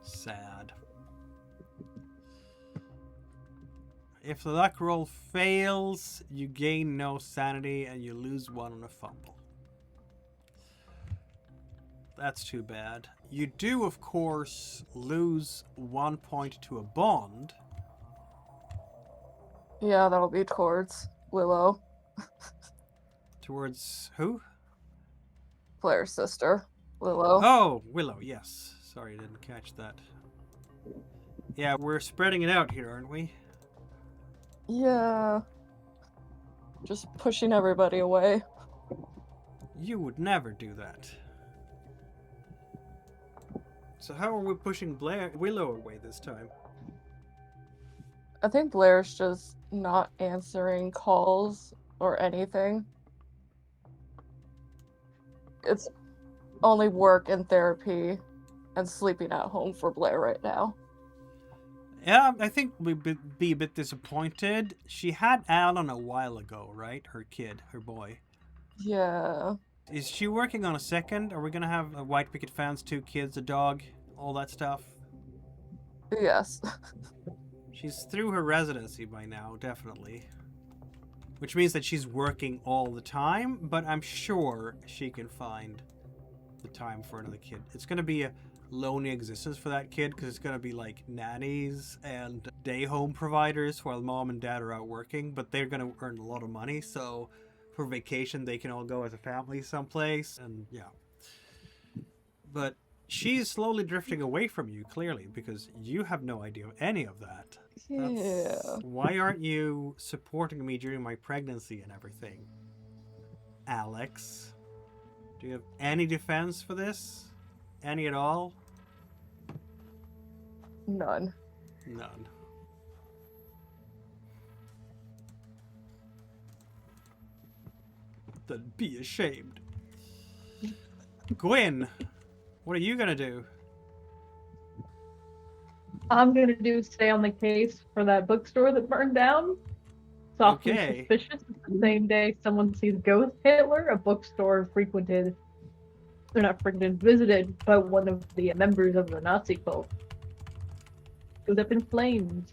Sad. If the luck roll fails, you gain no sanity and you lose one on a fumble. That's too bad. You do, of course, lose 1 point to a bond. Yeah, that'll be towards Willow, Towards who? Blair's sister. Willow. Oh, Willow, yes. Sorry, I didn't catch that. Yeah, we're spreading it out here, aren't we? Yeah. Just pushing everybody away. You would never do that. So how are we pushing Willow away this time? I think Blair's just not answering calls or anything. It's only work and therapy and sleeping at home for Blair right now. Yeah, I think we'd be a bit disappointed. She had Alan a while ago, right? Her kid, her boy. Yeah. Is she working on a second? Are we gonna have a White Picket fans, 2 kids, a dog, all that stuff? Yes. She's through her residency by now, definitely. Which means that she's working all the time, but I'm sure she can find the time for another kid. It's gonna be a lonely existence for that kid, because it's going to be like nannies and day home providers while mom and dad are out working, but they're going to earn a lot of money, so for vacation they can all go as a family someplace, and yeah. But she's slowly drifting away from you, clearly, because you have no idea of any of that. Yeah. Why aren't you supporting me during my pregnancy and everything? Alex, do you have any defense for this? Any at all? None. None. Then be ashamed. Gwyn, what are you gonna do? I'm gonna stay on the case for that bookstore that burned down. Softly Okay. suspicious. The same day someone sees Ghost Hitler, a bookstore frequented. They're not frequented, visited by one of the members of the Nazi cult. Goes up in flames.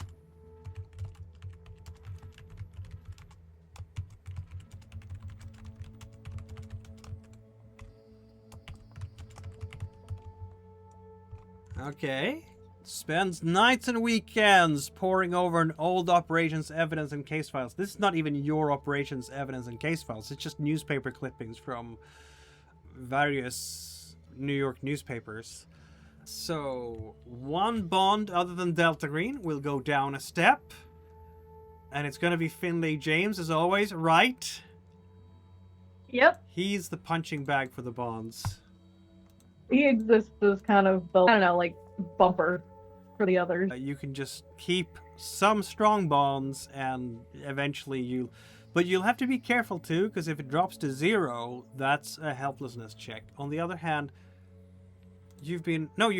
Okay. Spends nights and weekends poring over an old operations evidence and case files. This is not even your operations evidence and case files. It's just newspaper clippings from various New York newspapers. So, one bond other than Delta Green will go down a step. And it's going to be Finlay James, as always, right? Yep. He's the punching bag for the bonds. He exists as kind of the, I don't know, like, bumper for the others. You can just keep some strong bonds, and eventually but you'll have to be careful too, because if it drops to 0, that's a helplessness check. On the other hand, you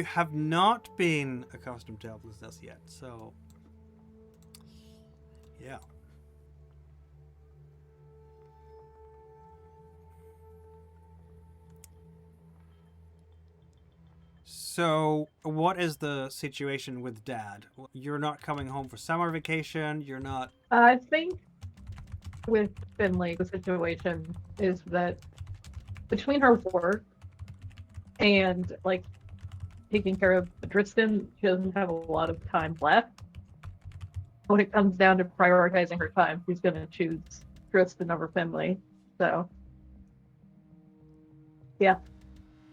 have not been accustomed to helplessness yet, so yeah. So, what is the situation with Dad? You're not coming home for summer vacation, you're not... I think with Finlay, the situation is that between her work and, like, taking care of Tristan, she doesn't have a lot of time left. When it comes down to prioritizing her time, she's going to choose Tristan over Finlay. So, yeah.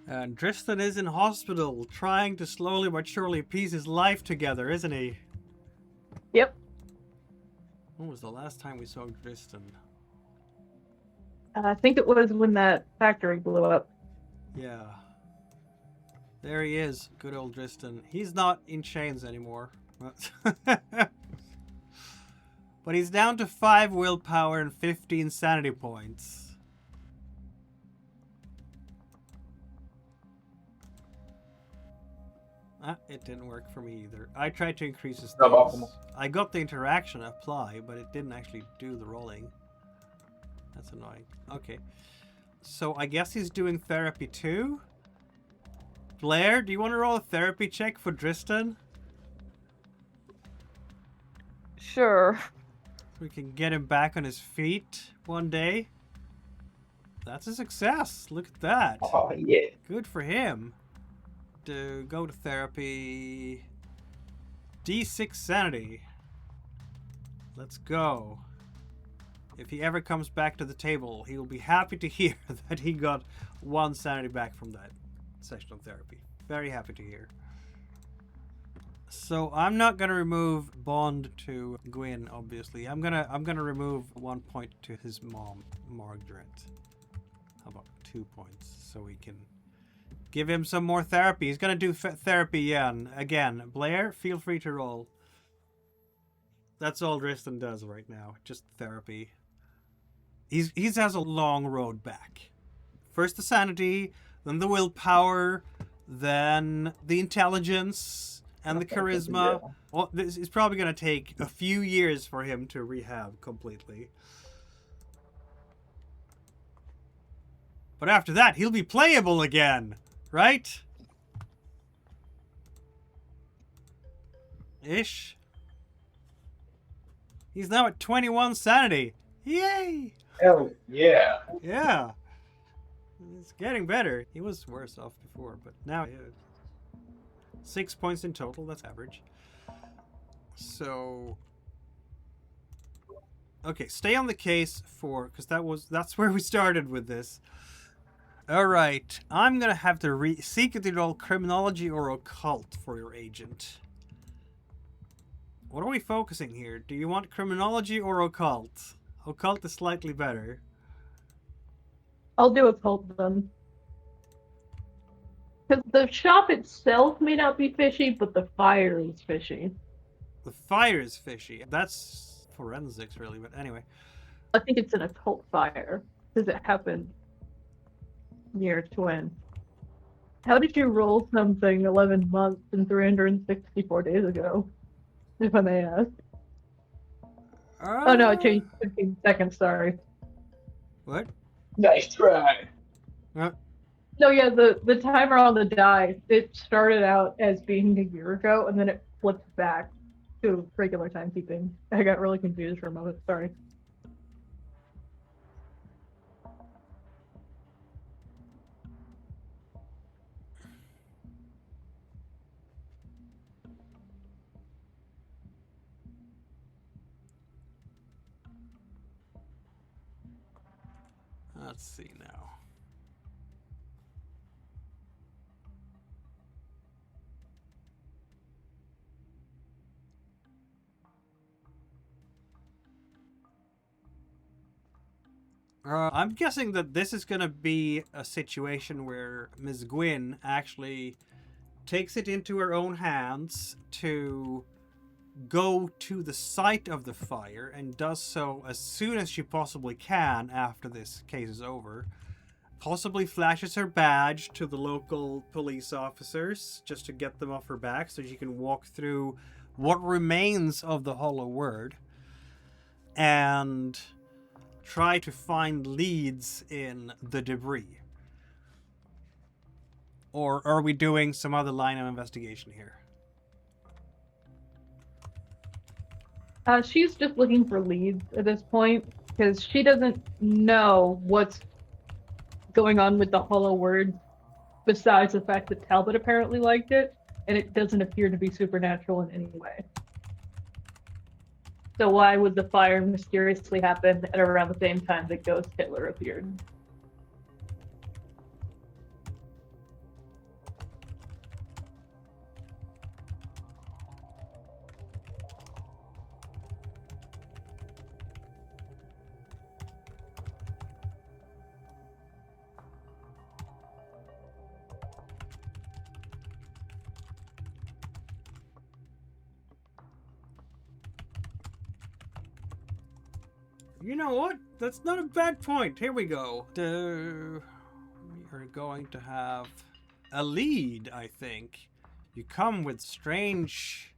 And Tristan is in hospital, trying to slowly but surely piece his life together, isn't he? Yep. When was the last time we saw Tristan? I think it was when that factory blew up. Yeah. There he is, good old Tristan. He's not in chains anymore. But he's down to 5 willpower and 15 sanity points. It didn't work for me either. I tried to increase his stats. I got the interaction apply, but it didn't actually do the rolling. That's annoying. Okay. So I guess he's doing therapy too? Blair, do you want to roll a therapy check for Tristan? Sure. So we can get him back on his feet one day. That's a success. Look at that. Oh, yeah. Good for him. To go to therapy. D6 sanity. Let's go. If he ever comes back to the table, he will be happy to hear that he got 1 sanity back from that session of therapy. Very happy to hear. So I'm not gonna remove bond to Gwyn, obviously. I'm gonna remove 1 point to his mom, Margaret. How about 2 points, so we can give him some more therapy. He's gonna do therapy again. Blair, feel free to roll. That's all Tristan does right now, just therapy. He has a long road back. First the sanity, then the willpower, then the intelligence, and the charisma. Yeah. Well, this is probably going to take a few years for him to rehab completely. But after that, he'll be playable again, right? Ish. He's now at 21 sanity. Yay! Hell yeah. Yeah. It's getting better. He was worse off before, but now... 6 points in total. That's average. So, okay, stay on the case for, because that's where we started with this. All right, I'm gonna have to seek to roll criminology or occult for your agent. What are we focusing here? Do you want criminology or occult? Occult is slightly better. I'll do occult then. Because the shop itself may not be fishy, but the fire is fishy. The fire is fishy. That's forensics, really, but anyway. I think it's an occult fire, because it happened near Twin. How did you roll something 11 months and 364 days ago? If I may ask. Oh no, it changed 15 seconds, sorry. What? Nice try. No, yeah, the timer on the die, it started out as being a year ago, and then it flipped back to regular timekeeping. I got really confused for a moment, sorry. Let's see now. I'm guessing that this is going to be a situation where Ms. Gwyn actually takes it into her own hands to go to the site of the fire and does so as soon as she possibly can after this case is over. Possibly flashes her badge to the local police officers just to get them off her back so she can walk through what remains of the hollow word and try to find leads in the debris. Or are we doing some other line of investigation here? She's just looking for leads at this point, because she doesn't know what's going on with the hollow word, besides the fact that Talbot apparently liked it, and it doesn't appear to be supernatural in any way. So why would the fire mysteriously happen at around the same time that Ghost Hitler appeared? You know what? That's not a bad point. Here we go. We are going to have a lead, I think. You come with strange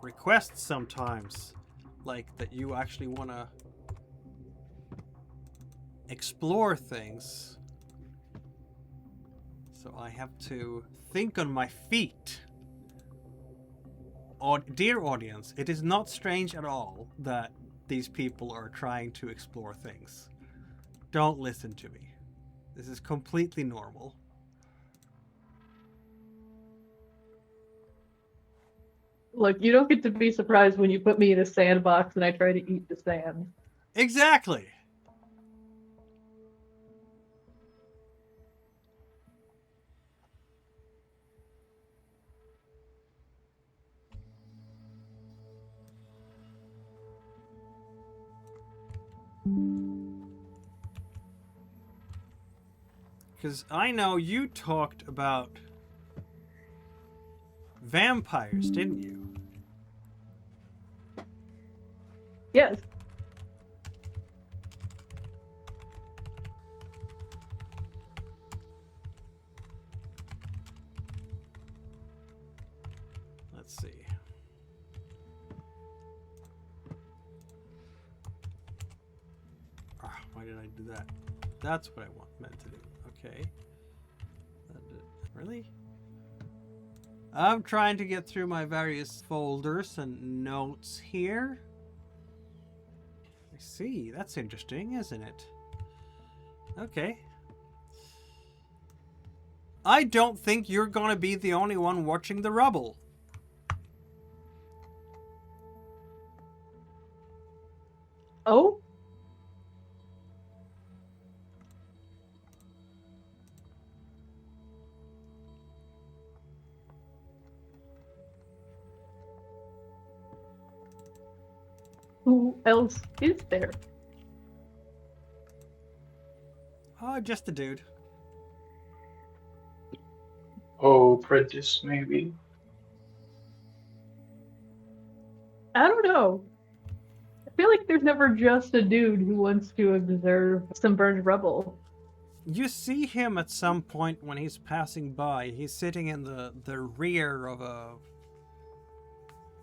requests sometimes. Like that you actually want to explore things. So I have to think on my feet. Dear audience, it is not strange at all that these people are trying to explore things. Don't listen to me. This is completely normal. Look, you don't get to be surprised when you put me in a sandbox and I try to eat the sand. Exactly. Because I know you talked about vampires, didn't you? Yes. Let's see. Why did I do that? That's what I meant to do. Okay. Really? I'm trying to get through my various folders and notes here. I see. That's interesting, isn't it? Okay. I don't think you're gonna be the only one watching the rubble. Oh? Who else is there? Oh, just a dude. Oh, apprentice, maybe. I don't know. I feel like there's never just a dude who wants to observe some burned rubble. You see him at some point when he's passing by. He's sitting in the rear of a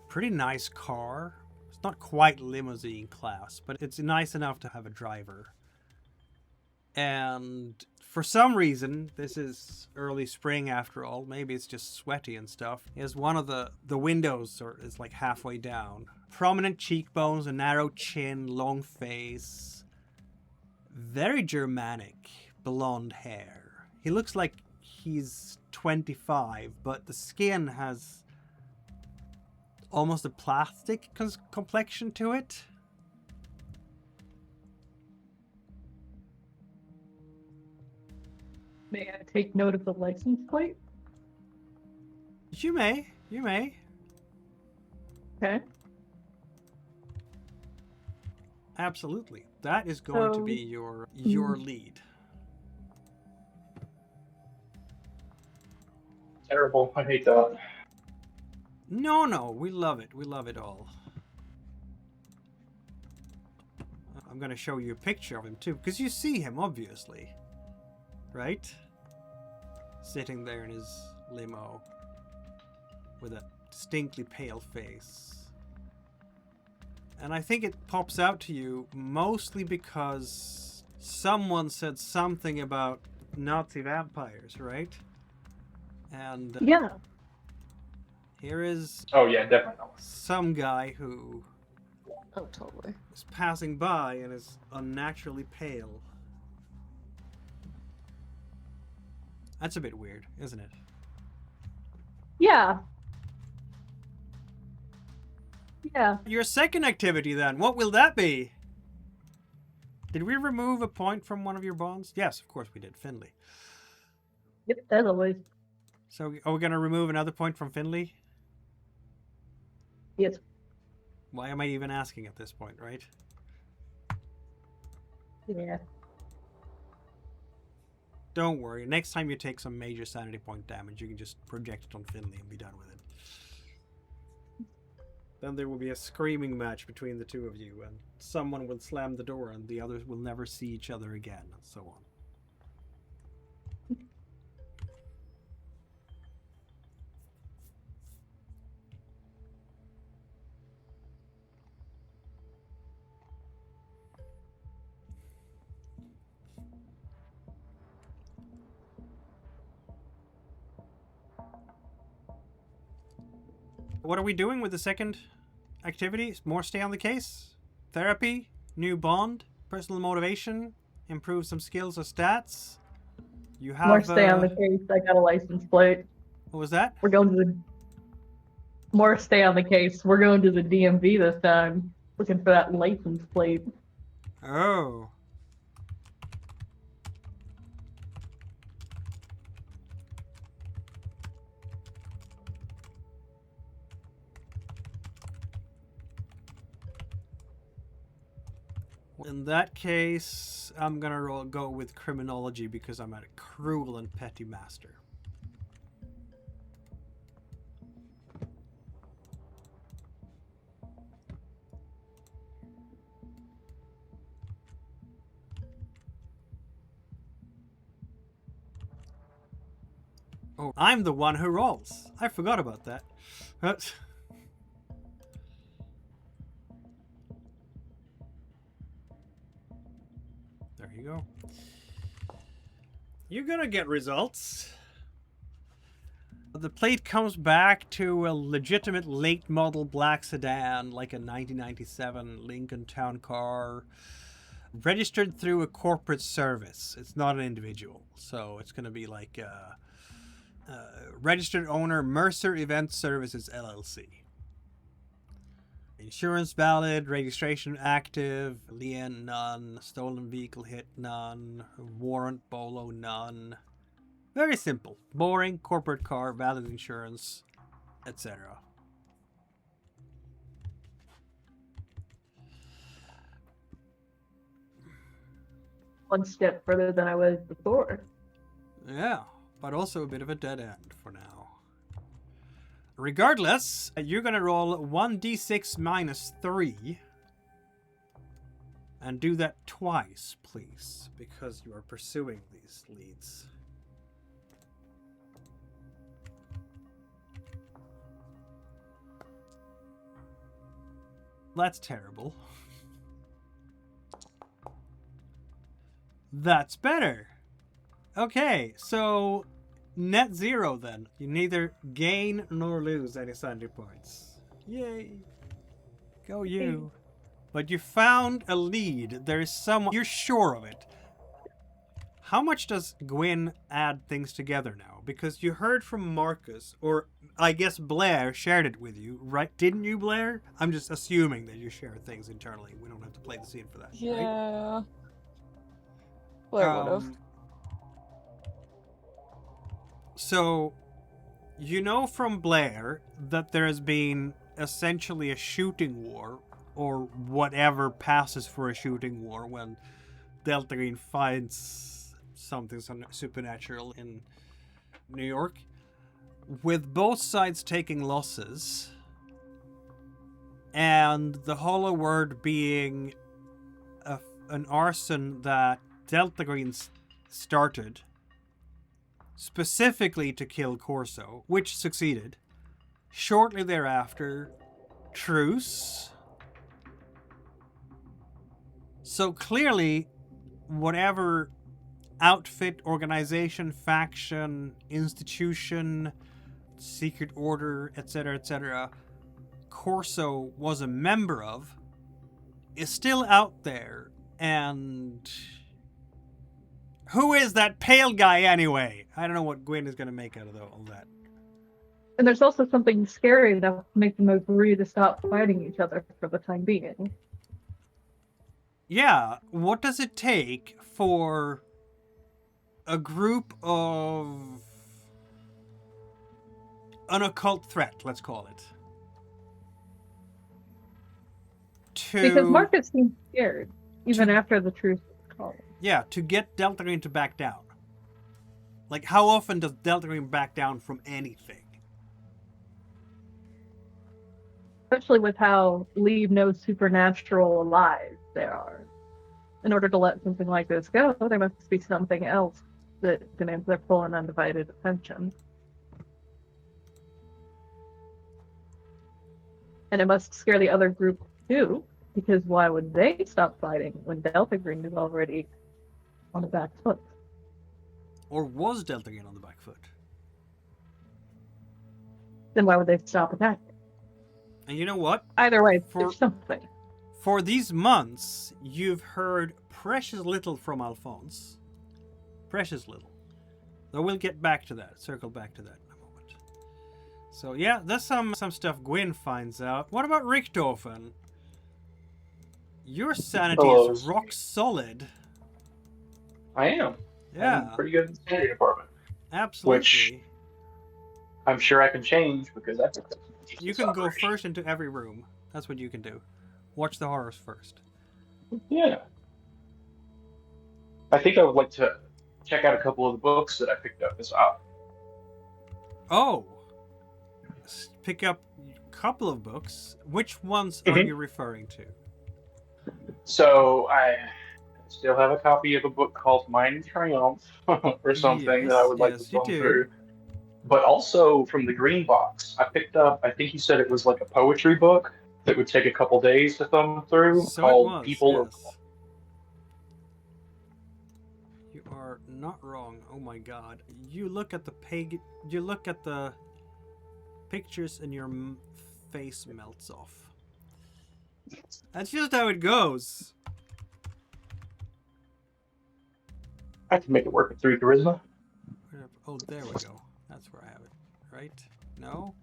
pretty nice car. It's not quite limousine class, but it's nice enough to have a driver. And for some reason, this is early spring after all, maybe it's just sweaty and stuff, is one of the windows is like halfway down. Prominent cheekbones, a narrow chin, long face. Very Germanic, blonde hair. He looks like he's 25, but the skin has almost a plastic complexion to it. May I take note of the license plate? You may. Okay. Absolutely. That is going to be your lead. Terrible. I hate that. No, we love it. We love it all. I'm going to show you a picture of him too, because you see him, obviously. Right? Sitting there in his limo with a distinctly pale face. And I think it pops out to you mostly because someone said something about Nazi vampires, right? And Yeah. here is Oh yeah, definitely. some guy who Oh, totally. is passing by and is unnaturally pale. That's a bit weird, isn't it? Yeah. Yeah. Your second activity then, what will that be? Did we remove a point from one of your bonds? Yes, of course we did, Finley. Yep, as always. So are we going to remove another point from Finley? Yes. Why am I even asking at this point, right? Yeah. Don't worry, next time you take some major sanity point damage, you can just project it on Finley and be done with it. Then there will be a screaming match between the two of you, and someone will slam the door and the others will never see each other again, and so on. What are we doing with the second activity? More stay on the case? Therapy? New bond? Personal motivation? Improve some skills or stats? You have... More stay on the case. I got a license plate. What was that? We're going to the... More stay on the case. We're going to the DMV this time. Looking for that license plate. Oh. In that case, I'm gonna go with criminology because I'm a cruel and petty master. Oh, I'm the one who rolls. I forgot about that. There you go. You're gonna get results. The plate comes back to a legitimate late model black sedan, like a 1997 Lincoln Town Car, registered through a corporate service. It's not an individual, so it's gonna be like Registered owner, Mercer Event Services, LLC. Insurance valid, registration active, lien none, stolen vehicle hit none, warrant bolo none. Very simple. Boring, corporate car, valid insurance, etc. One step further than I was before. Yeah, but also a bit of a dead end for now. Regardless, you're gonna roll 1d6 minus 3. And do that twice, please, because you are pursuing these leads. That's terrible. That's better. Okay, so net 0 then. You neither gain nor lose any sanity points. Yay. Go you. But you found a lead. There is someone. You're sure of it. How much does Gwyn add things together now? Because you heard from Marcus, or I guess Blair shared it with you, right? Didn't you, Blair? I'm just assuming that you share things internally. We don't have to play the scene for that, right? Yeah. Blair would have. So, you know from Blair that there has been essentially a shooting war, or whatever passes for a shooting war when Delta Green finds something supernatural in New York, with both sides taking losses, and the hollow word being an arson that Delta Green started specifically to kill Corso, which succeeded. Shortly thereafter, truce. So clearly, whatever outfit, organization, faction, institution, secret order, etc., Corso was a member of, is still out there. And who is that pale guy anyway? I don't know what Gwyn is going to make out of all that. And there's also something scary enough to make them agree to stop fighting each other for the time being. Yeah, what does it take for a group of an occult threat, let's call it, Because Marcus seemed scared, even after the truce was called. Yeah, to get Delta Green to back down. Like, how often does Delta Green back down from anything? Especially with how leave no supernatural alive there are. In order to let something like this go, there must be something else that demands their full and undivided attention. And it must scare the other group too, because why would they stop fighting when Delta Green is already on the back foot? Or was Delta Green on the back foot? Then why would they stop attacking? And you know what? Either way, there's something. For these months, you've heard precious little from Alphonse. Precious little. Though we'll get back to that, circle back to that in a moment. So yeah, there's some stuff Gwyn finds out. What about Richtofen? Your sanity is rock solid. I am. Yeah. I'm pretty good in the sanity department. Absolutely. Which I'm sure I can change because I think you can go first into every room. That's what you can do. Watch the horrors first. Yeah. I think I would like to check out a couple of the books that I picked up as well. Oh. Pick up a couple of books. Which ones are you referring to? So I still have a copy of a book called Mein Triumph or something that I would like to thumb through. But also from the green box, I picked up, I think you said it was like a poetry book that would take a couple days to thumb through, called People of... You are not wrong. Oh my god. You look at the you look at the pictures and your face melts off. That's just how it goes. I can make it work with 3 charisma. Oh, there we go. That's where I have it, right? No?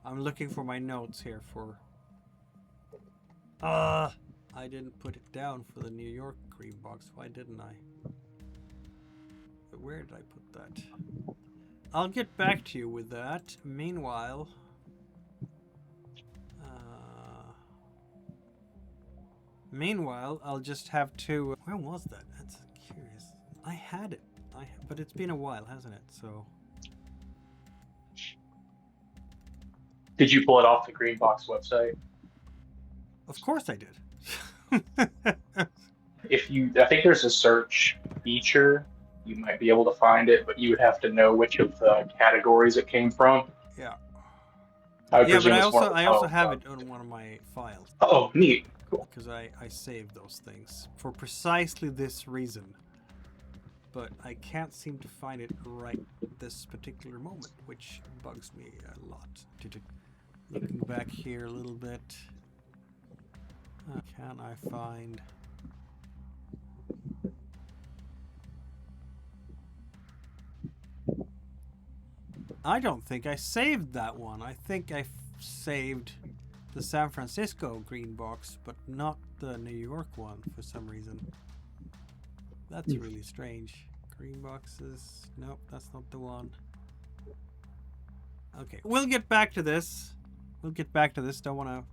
I'm looking for my notes here for... I didn't put it down for the New York green box. Why didn't I? Where did I put that? I'll get back to you with that. Meanwhile... I'll just have to... Where was that? That's curious. I had it. But it's been a while, hasn't it? So... Did you pull it off the Green Box website? Of course I did. I think there's a search feature. You might be able to find it, but you would have to know which of the categories it came from. Yeah. I would Yeah, but presume I it's one also of the I also top have ones. it on one of my files. Oh, neat. Cool. Because I saved those things for precisely this reason. But I can't seem to find it right this particular moment, which bugs me a lot. Looking back here a little bit. Can I find... I don't think I saved that one. I think I saved the San Francisco green box, but not the New York one for some reason. That's really strange. Green boxes. Nope, that's not the one. Okay, we'll get back to this. Don't want to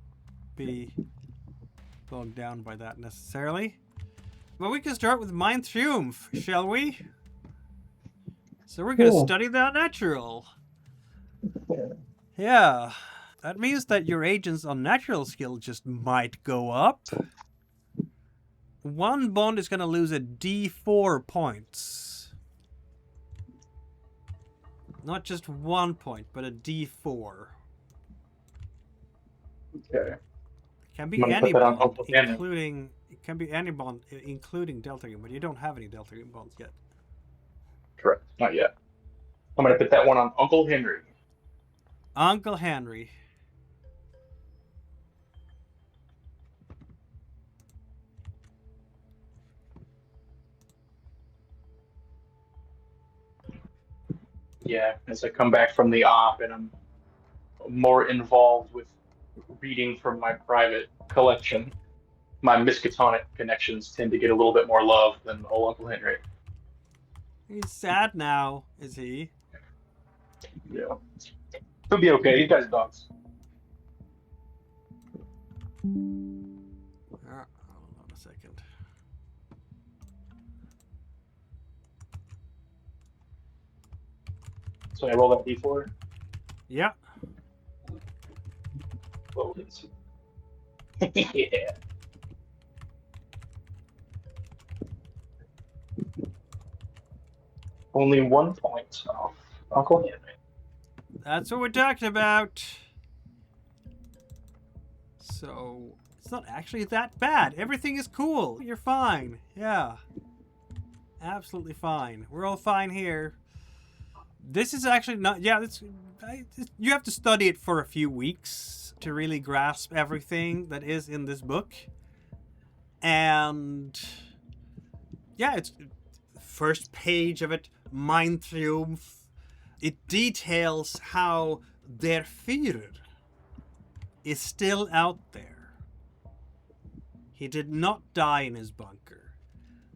be bogged down by that necessarily. But we can start with Mind Triumph, shall we? So we're going to study the unnatural. Yeah. That means that your agent's unnatural skill just might go up. One bond is going to lose a D4 points. Not just 1 point, but a D4. Okay. Can be I'm gonna any put that on bond, Uncle Daniel. including... It can be any bond, including Delta Green, but you don't have any Delta Green bonds yet. Correct. Not yet. I'm going to put that one on Uncle Henry. Uncle Henry. Yeah, as I come back from the op and I'm more involved with reading from my private collection, my Miskatonic connections tend to get a little bit more love than old Uncle Henry. He's sad now, is he? Yeah. He'll be okay. He's got his dogs. Hold on a second. So I roll that D4. Yeah. Well, yeah. Only 1 point off Uncle Henry. That's what we're talking about. So, it's not actually that bad. Everything is cool. You're fine. Yeah. Absolutely fine. We're all fine here. This is actually not... Yeah, you have to study it for a few weeks to really grasp everything that is in this book. And... yeah, it's... First page of it, Mind Triumph. It details how Der Führer is still out there. He did not die in his bunker.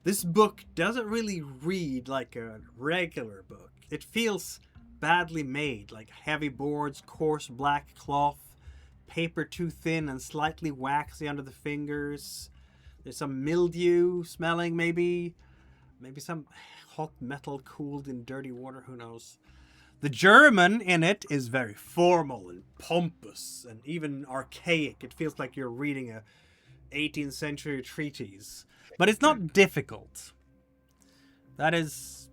This book doesn't really read like a regular book. It feels badly made, like heavy boards, coarse black cloth, paper too thin and slightly waxy under the fingers. There's some mildew smelling, maybe some hot metal cooled in dirty water, who knows. The German in it is very formal and pompous and even archaic. It feels like you're reading a 18th century treatise. But it's not difficult. That is...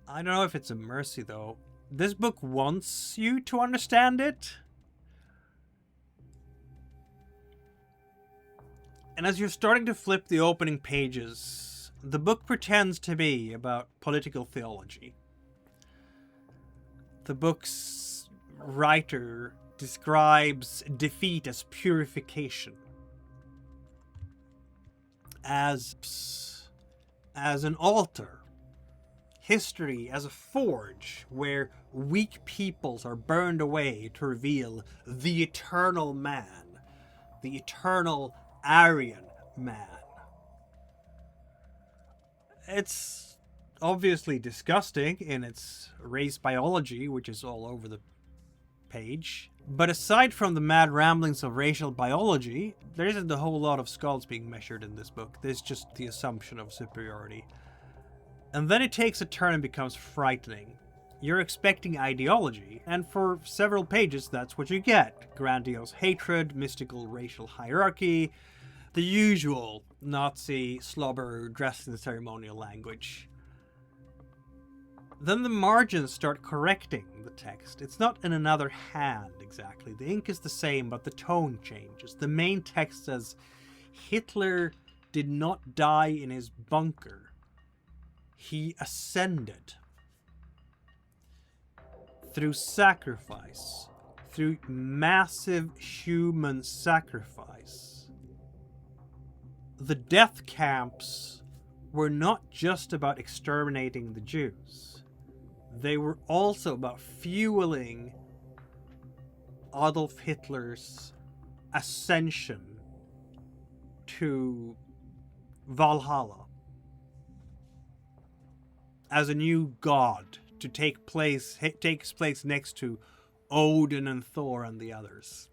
I don't know if it's a mercy, though. This book wants you to understand it. And as you're starting to flip the opening pages, the book pretends to be about political theology. The book's writer describes defeat as purification, as an altar, history as a forge where weak peoples are burned away to reveal the eternal man, the eternal Aryan man. It's obviously disgusting in its race biology, which is all over the page. But aside from the mad ramblings of racial biology, there isn't a whole lot of skulls being measured in this book. There's just the assumption of superiority. And then it takes a turn and becomes frightening. You're expecting ideology, and for several pages that's what you get. Grandiose hatred, mystical racial hierarchy, the usual Nazi slobber dressed in ceremonial language. Then the margins start correcting the text. It's not in another hand, exactly. The ink is the same, but the tone changes. The main text says, Hitler did not die in his bunker. He ascended. Through sacrifice. Through massive human sacrifice. The death camps were not just about exterminating the Jews. They were also about fueling Adolf Hitler's ascension to Valhalla as a new god to takes place next to Odin and Thor and the others.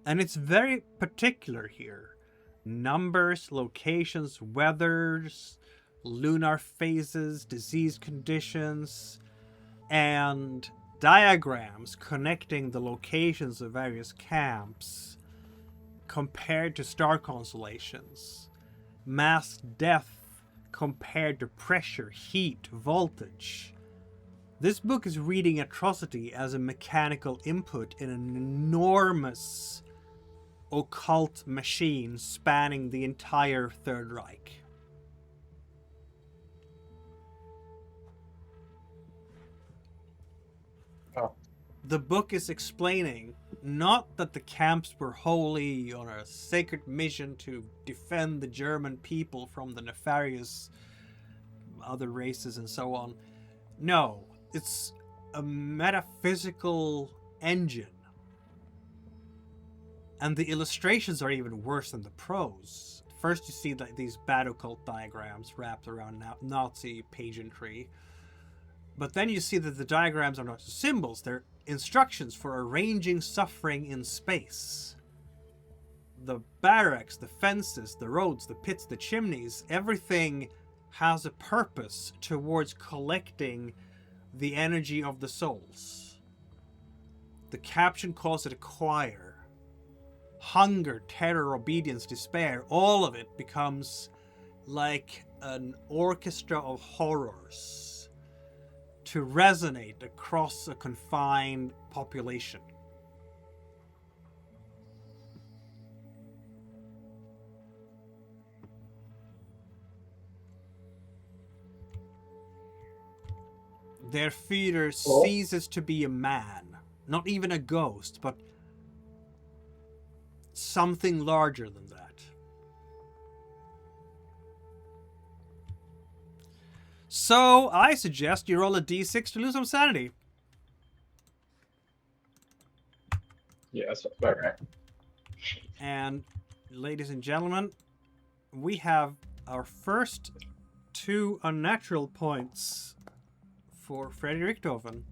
And it's very particular here. Numbers, locations, weathers, lunar phases, disease conditions, and diagrams connecting the locations of various camps compared to star constellations. Mass death compared to pressure, heat, voltage. This book is reading atrocity as a mechanical input in an enormous occult machine spanning the entire Third Reich. Oh. The book is explaining not that the camps were wholly on a sacred mission to defend the German people from the nefarious other races and so on. No, it's a metaphysical engine. And the illustrations are even worse than the prose. First you see these bad occult diagrams wrapped around Nazi pageantry. But then you see that the diagrams are not symbols, they're instructions for arranging suffering in space. The barracks, the fences, the roads, the pits, the chimneys, everything has a purpose towards collecting the energy of the souls. The caption calls it a choir. Hunger, terror, obedience, despair, all of it becomes like an orchestra of horrors to resonate across a confined population. Their Führer ceases to be a man, not even a ghost, but something larger than that. So, I suggest you roll a d6 to lose some sanity. Yeah, that's about right. And, ladies and gentlemen, we have our first 2 unnatural points for Freddy Richtofen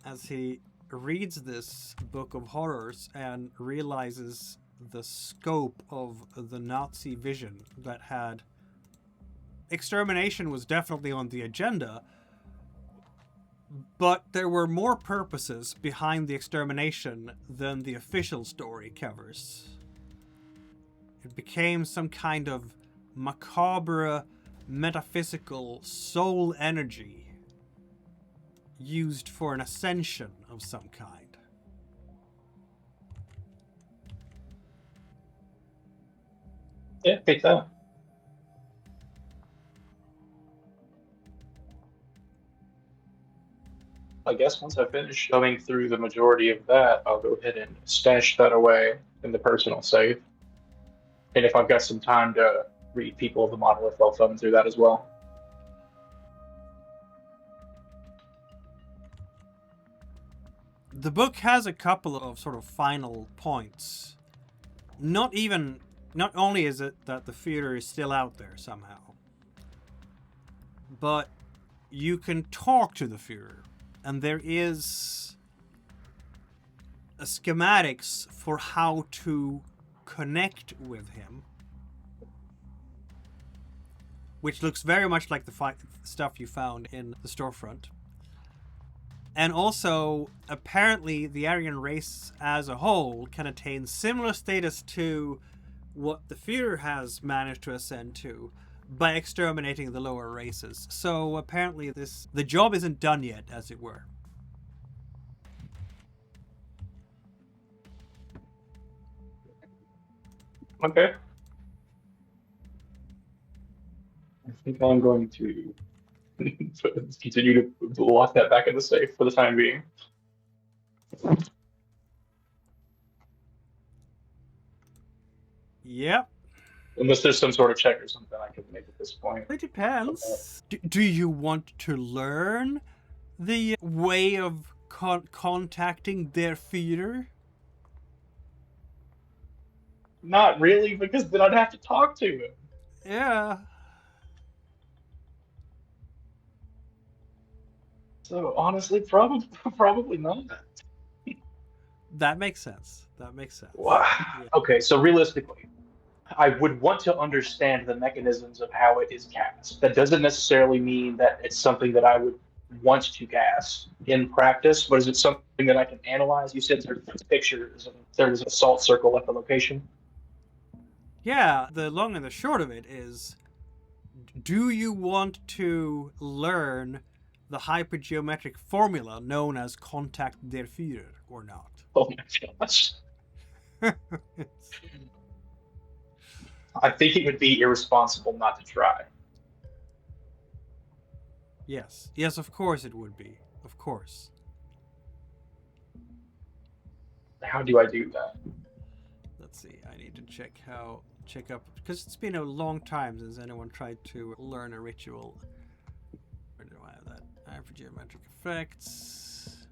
as he reads this book of horrors and realizes the scope of the Nazi vision that had extermination was definitely on the agenda, but there were more purposes behind the extermination than the official story covers. It became some kind of macabre, metaphysical soul energy used for an ascension of some kind. Yeah, take that. I guess once I finish going through the majority of that, I'll go ahead and stash that away in the personal safe. And if I've got some time to read People of the Monolith, I'll thumb through that as well. The book has a couple of sort of final points. Not only is it that the Führer is still out there somehow, but you can talk to the Führer, and there is a schematics for how to connect with him, which looks very much like the stuff you found in the storefront. And also, apparently, the Aryan race as a whole can attain similar status to what the Führer has managed to ascend to by exterminating the lower races. So apparently the job isn't done yet, as it were. Okay. I think I'm going to continue to lock that back in the safe for the time being. Yep. Unless there's some sort of check or something I could make at this point. It depends. Do you want to learn the way of contacting their Führer? Not really, because then I'd have to talk to him. Yeah. So honestly, probably not. That makes sense. Wow. Yeah. Okay, so realistically, I would want to understand the mechanisms of how it is cast. That doesn't necessarily mean that it's something that I would want to cast in practice, but is it something that I can analyze? You said there's pictures and there's a salt circle at the location. Yeah, the long and the short of it is, do you want to learn the hypergeometric formula known as contact der Führer or not? Oh my gosh. I think it would be irresponsible not to try. Yes, of course it would be. Of course. How do I do that? Let's see, I need to check up, because it's been a long time since anyone tried to learn a ritual. Where do I have that? Hypergeometric effects.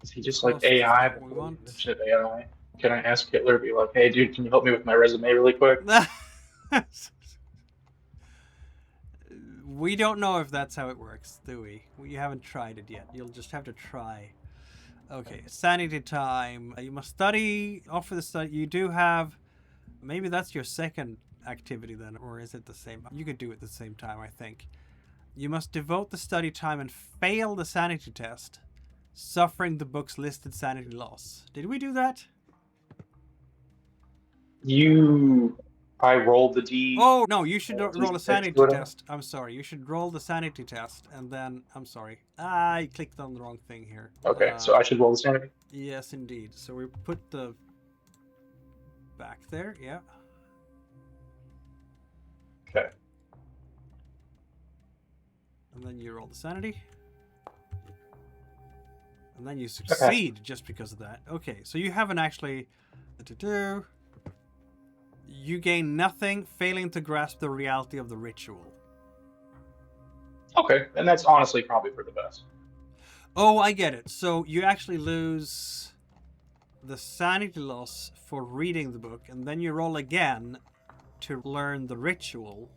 Is he just like AI? We want. Shit, AI. Can I ask Hitler, be like, hey dude, can you help me with my resume really quick? We don't know if that's how it works, do we? We haven't tried it yet. You'll just have to try. Okay, sanity time. You must study, offer the study. You do have, maybe that's your second activity then, or is it the same? You could do it at the same time, I think. You must devote the study time and fail the sanity test, suffering the book's listed sanity loss. Did we do that? I rolled the D. Oh, no, you should roll a sanity test. I'm sorry, you should roll the sanity test, and then, I'm sorry. I clicked on the wrong thing here. Okay, so I should roll the sanity? Yes, indeed. So we put the back there, yeah. Okay. And then you roll the sanity. And then you succeed just because of that. Okay, so you haven't actually... You gain nothing, failing to grasp the reality of the ritual. Okay, and that's honestly probably for the best. Oh, I get it. So you actually lose the sanity loss for reading the book, and then you roll again to learn the ritual,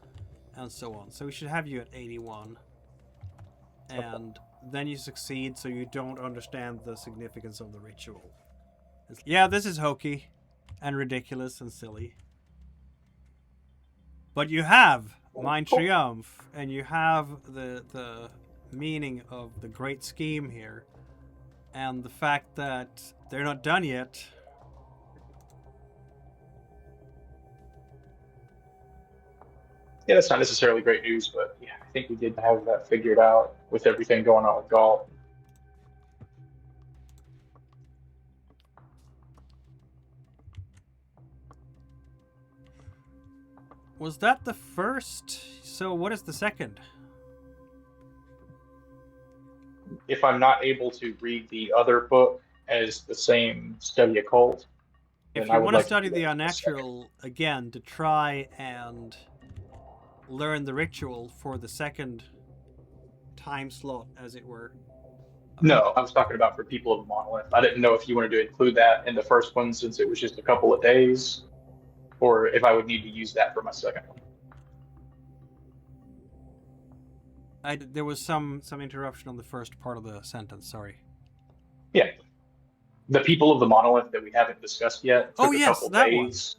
and so on. So we should have you at 81. And then you succeed, so you don't understand the significance of the ritual. Yeah, this is hokey and ridiculous and silly. But you have Mein Triumph, and you have the meaning of the great scheme here, and the fact that they're not done yet. Yeah, that's not necessarily great news, but yeah, I think we did have that figured out with everything going on with Galt. Was that the first? So what is the second? if I'm not able to read the other book as the same study occult, If then I you would want to like study do the that for a second. unnatural again, to try and learn the ritual for the second time slot, as it were. No, I was talking about for people of the Monolith. I didn't know if you wanted to include that in the first one since it was just a couple of days, or if I would need to use that for my second one. There was some interruption on the first part of the sentence. Sorry. Yeah. The people of the Monolith that we haven't discussed yet Oh took a yes, couple that one. days.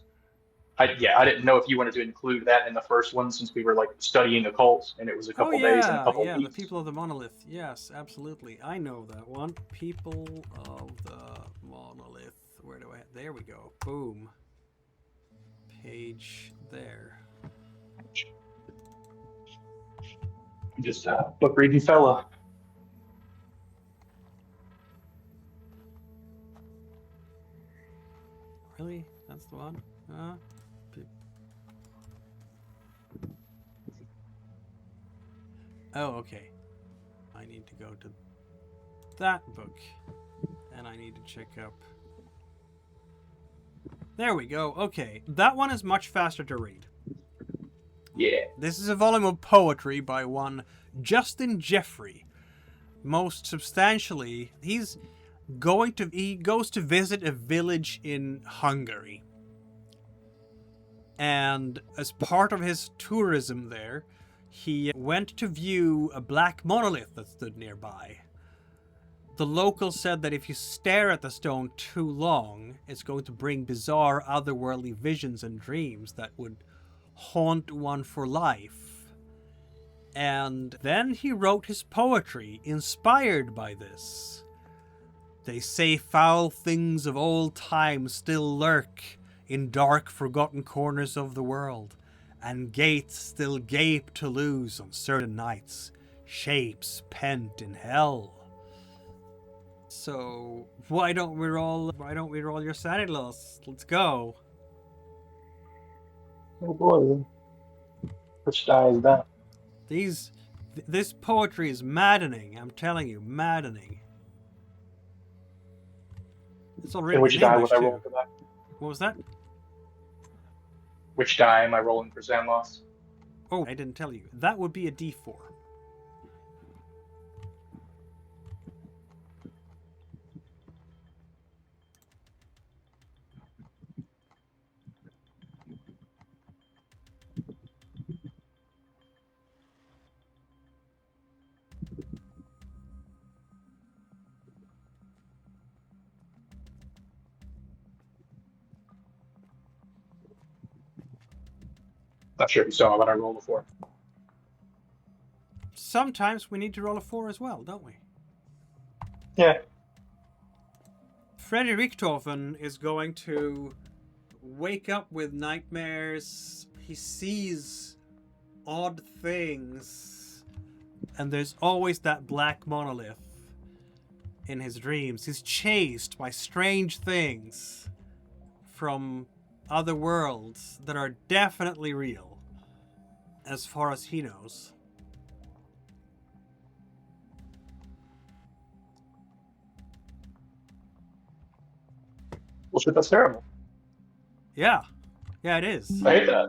I didn't know if you wanted to include that in the first one since we were like studying occult and it was a Oh couple days and a yeah, couple yeah. The weeks. people of the monolith. Yes, absolutely. I know that one. People of the monolith. Where do I? There we go. Boom. Page there. Just a book reading fella. Really? That's the one? Oh, okay. I need to go to that book. And I need to check up. There we go. Okay. That one is much faster to read. Yeah. This is a volume of poetry by one Justin Jeffrey. Most substantially, he goes to visit a village in Hungary. And as part of his tourism there, he went to view a black monolith that stood nearby. The locals said that if you stare at the stone too long, it's going to bring bizarre otherworldly visions and dreams that would haunt one for life. And then he wrote his poetry, inspired by this. They say foul things of old times still lurk in dark forgotten corners of the world, and gates still gape to lose on certain nights, shapes pent in hell. So why don't we roll your sanity loss? Let's go. Oh boy. Which die is that? This poetry is maddening. I'm telling you, maddening. It's all And written which in die English would I too. roll for that? What was that? Which die am I rolling for Zamlos? Oh, I didn't tell you. That would be a D4. Not sure if you saw what I rolled before. Sometimes we need to roll a 4 as well, don't we? Yeah. Freddy Richtofen is going to wake up with nightmares. He sees odd things. And there's always that black monolith in his dreams. He's chased by strange things from other worlds that are definitely real, as far as he knows. Well, shit, that's terrible. Yeah. Yeah, it is. I hate that.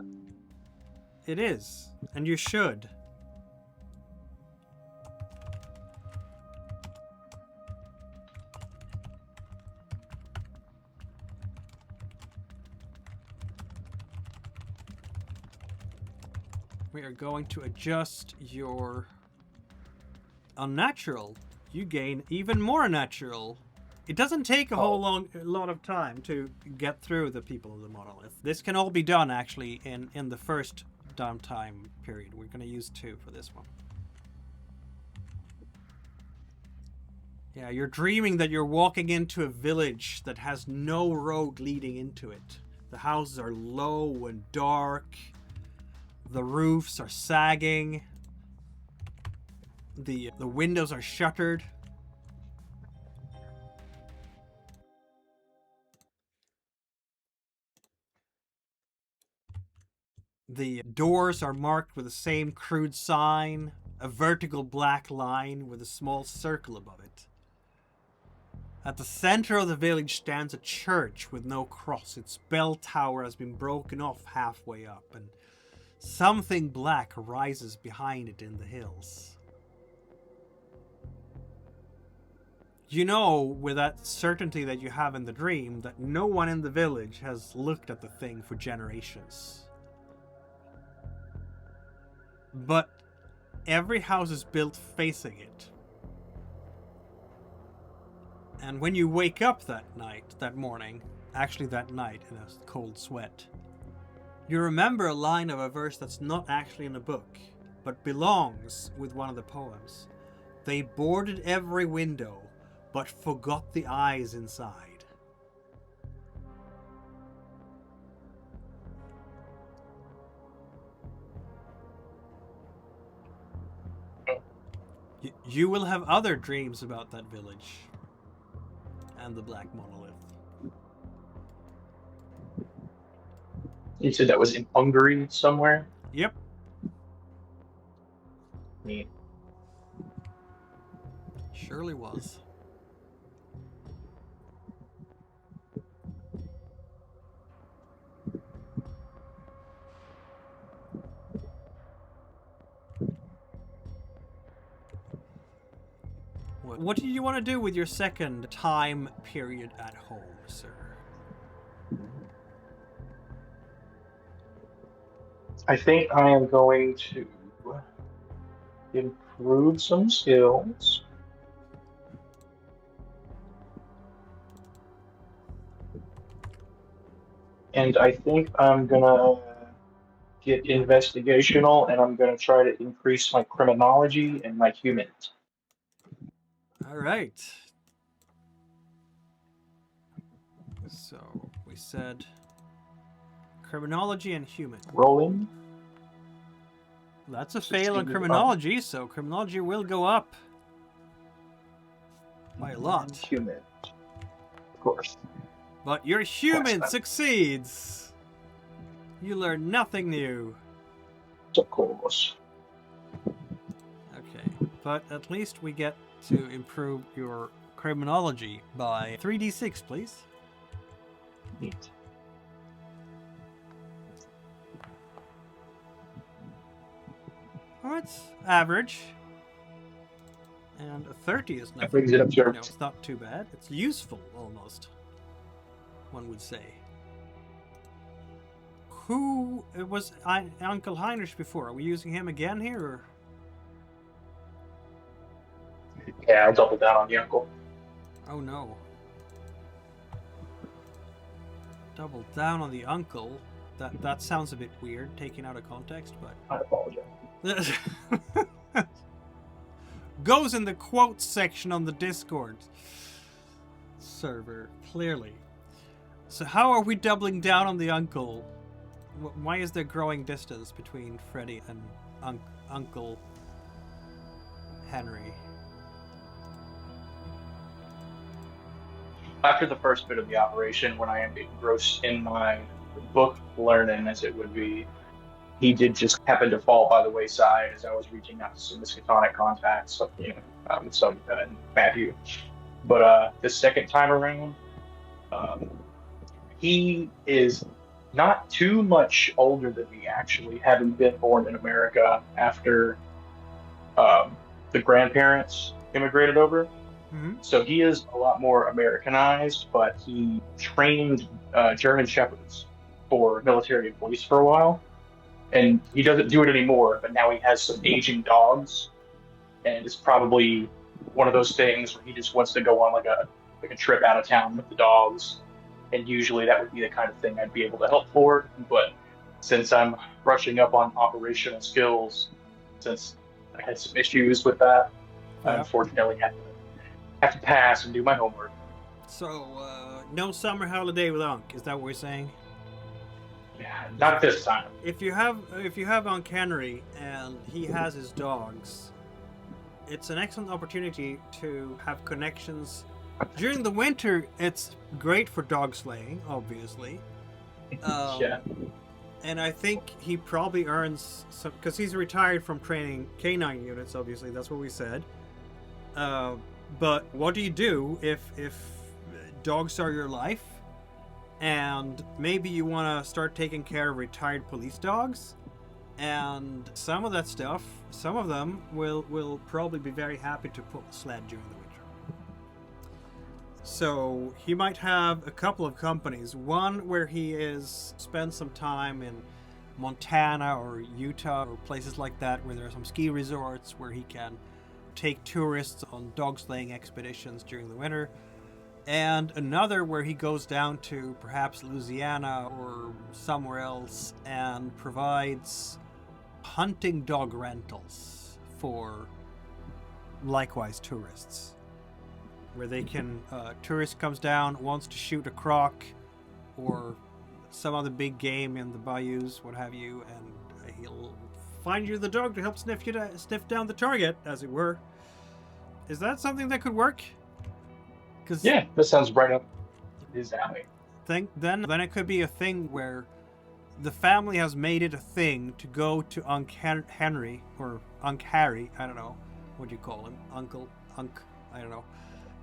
It is. And you should. We are going to adjust your unnatural. You gain even more unnatural. It doesn't take a lot of time to get through the people of the monolith. This can all be done actually in the first downtime period. We're going to use 2 for this one. Yeah, you're dreaming that you're walking into a village that has no road leading into it. The houses are low and dark. The roofs are sagging. The windows are shuttered. The doors are marked with the same crude sign, a vertical black line with a small circle above it. At the center of the village stands a church with no cross. Its bell tower has been broken off halfway up, and something black rises behind it in the hills. You know, with that certainty that you have in the dream, that no one in the village has looked at the thing for generations. But every house is built facing it. And when you wake up that morning, actually that night in a cold sweat, you remember a line of a verse that's not actually in a book, but belongs with one of the poems. They boarded every window, but forgot the eyes inside. You will have other dreams about that village and the Black Monolith. You said that was in Hungary somewhere? Yep. Neat. Surely was. What do you want to do with your second time period at home, sir? I think I am going to improve some skills. And I think I'm gonna get investigational, and I'm gonna try to increase my criminology and my human. All right. So we said criminology and human. Rolling. That's a fail on criminology, so criminology will go up by a lot. Human. Of course. But your human succeeds. You learn nothing new. Of course. Okay, but at least we get to improve your criminology by 3d6, please. Neat. Oh, it's average. And a 30 is nothing. That brings it up to You know, it's not too bad. It's useful, almost, one would say. Who was Uncle Heinrich before? Are we using him again here? Or? Yeah, I'll double down on the uncle. Oh no. Double down on the uncle. That sounds a bit weird, taken out of context, but... I apologize. Goes in the quotes section on the Discord server, clearly. So how are we doubling down on the uncle? Why is there growing distance between Freddy and Uncle Henry? After the first bit of the operation, when I am engrossed in my book learning, as it would be, he did just happen to fall by the wayside as I was reaching out to some miskatonic contacts, some Matthew. But the second time around, he is not too much older than me, actually, having been born in America after the grandparents immigrated over. Mm-hmm. So he is a lot more Americanized, but he trained German shepherds for military and police for a while. And he doesn't do it anymore, but now he has some aging dogs. And it's probably one of those things where he just wants to go on like a trip out of town with the dogs. And usually that would be the kind of thing I'd be able to help for. But since I'm brushing up on operational skills, since I had some issues with that, I unfortunately have to pass and do my homework. So, no summer holiday with Unc, is that what we're saying? Yeah, not this time. If you have Unc Henry and he has his dogs, it's an excellent opportunity to have connections. During the winter, it's great for dog slaying, obviously. Yeah. And I think he probably earns some, because he's retired from training canine units, obviously, that's what we said. But what do you do if dogs are your life? And maybe you want to start taking care of retired police dogs? And some of that stuff, some of them will probably be very happy to pull a sled during the winter. So he might have a couple of companies. One where he is spent some time in Montana or Utah or places like that where there are some ski resorts where he can take tourists on dog slaying expeditions during the winter. And another where he goes down to perhaps Louisiana or somewhere else and provides hunting dog rentals for likewise tourists. Where they can, tourist comes down, wants to shoot a croc or some other big game in the bayous, what have you, and he'll find you the dog to help sniff down the target, as it were. Is that something that could work? Yeah, that sounds right up his alley. Then it could be a thing where the family has made it a thing to go to Unc Henry or Unc Harry, I don't know, what do you call him? Unc, I don't know.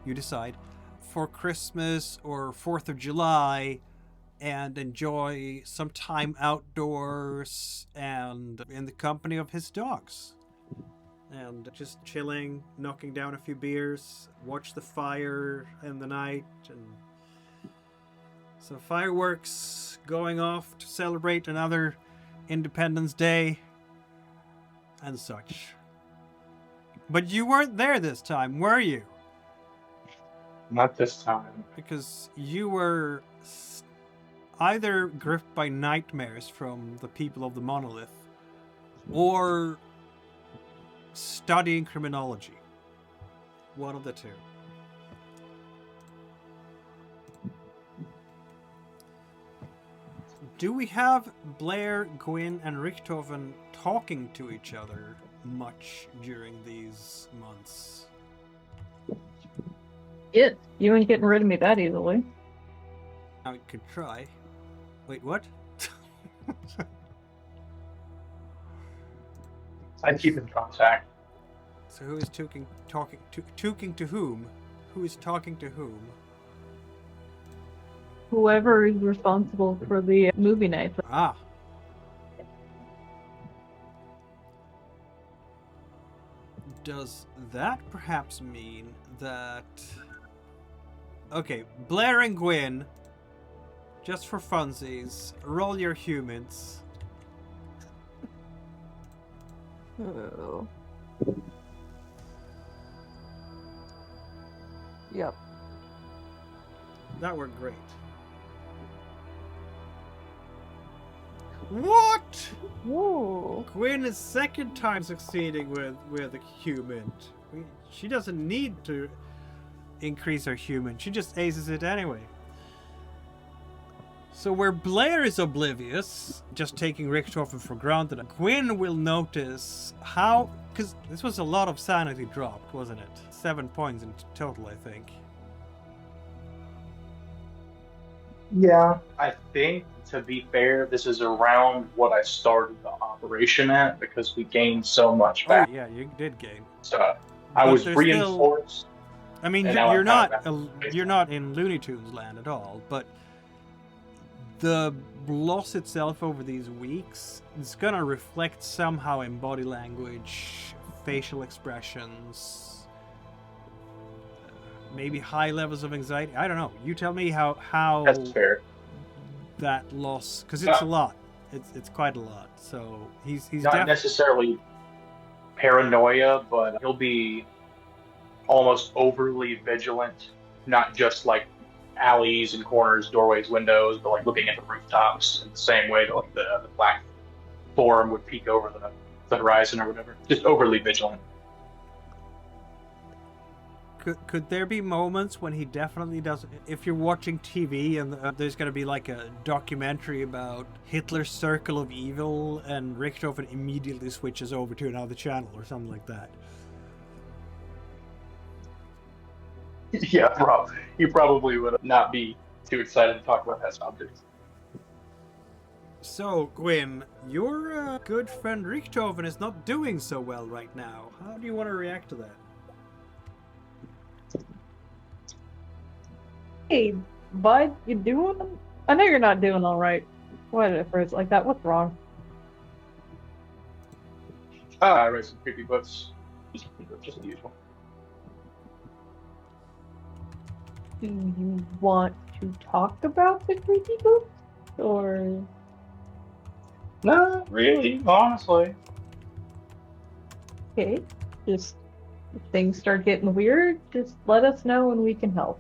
You decide, for Christmas or 4th of July and enjoy some time outdoors and in the company of his dogs. And just chilling, knocking down a few beers, watch the fire in the night, and some fireworks going off to celebrate another Independence Day and such. But you weren't there this time, were you? Not this time. Because you were either gripped by nightmares from the people of the Monolith, or studying criminology. One of the two. Do we have Blair, Gwyn, and Richtofen talking to each other much during these months? It. You ain't getting rid of me that easily. I could try. Wait, what? I keep in contact. So who is talking to whom? Who is talking to whom? Whoever is responsible for the movie nights. Ah. Does that perhaps mean that... Okay, Blair and Gwyn, just for funsies, roll your humans. Oh. Yep. That worked great. What? Whoa. Gwyn is second time succeeding with a human. She doesn't need to increase her human. She just aces it anyway. So where Blair is oblivious, just taking Richtofen for granted, Gwyn will notice how... Because this was a lot of sanity dropped, wasn't it? 7 points in total, I think. Yeah, I think, to be fair, this is around what I started the operation at, because we gained so much back. Oh, yeah, you did gain. So I But was there's reinforced. I mean, And now you're I'm not kind of you're not in Looney Tunes land at all, but the loss itself over these weeks is gonna reflect somehow in body language, facial expressions, maybe high levels of anxiety. I don't know. You tell me how That's fair. that loss, because it's a lot. It's quite a lot. So he's Not necessarily paranoia, but he'll be almost overly vigilant, not just like alleys and corners, doorways, windows, but like looking at the rooftops in the same way that like the black form would peek over the horizon or whatever. Just overly vigilant. Could there be moments when he definitely does? If you're watching TV and there's going to be like a documentary about Hitler's circle of evil, and Richtofen immediately switches over to another channel or something like that. Yeah, you probably would not be too excited to talk about that subject. So, Gwyn, your good friend Richtofen is not doing so well right now. How do you want to react to that? Hey, bud, you doing? I know you're not doing all right. Why did I phrase it like that? What's wrong? I read some creepy books. Just the usual. Do you want to talk about the creepy books? Or Not really, honestly. okay, just if things start getting weird, just let us know and we can help.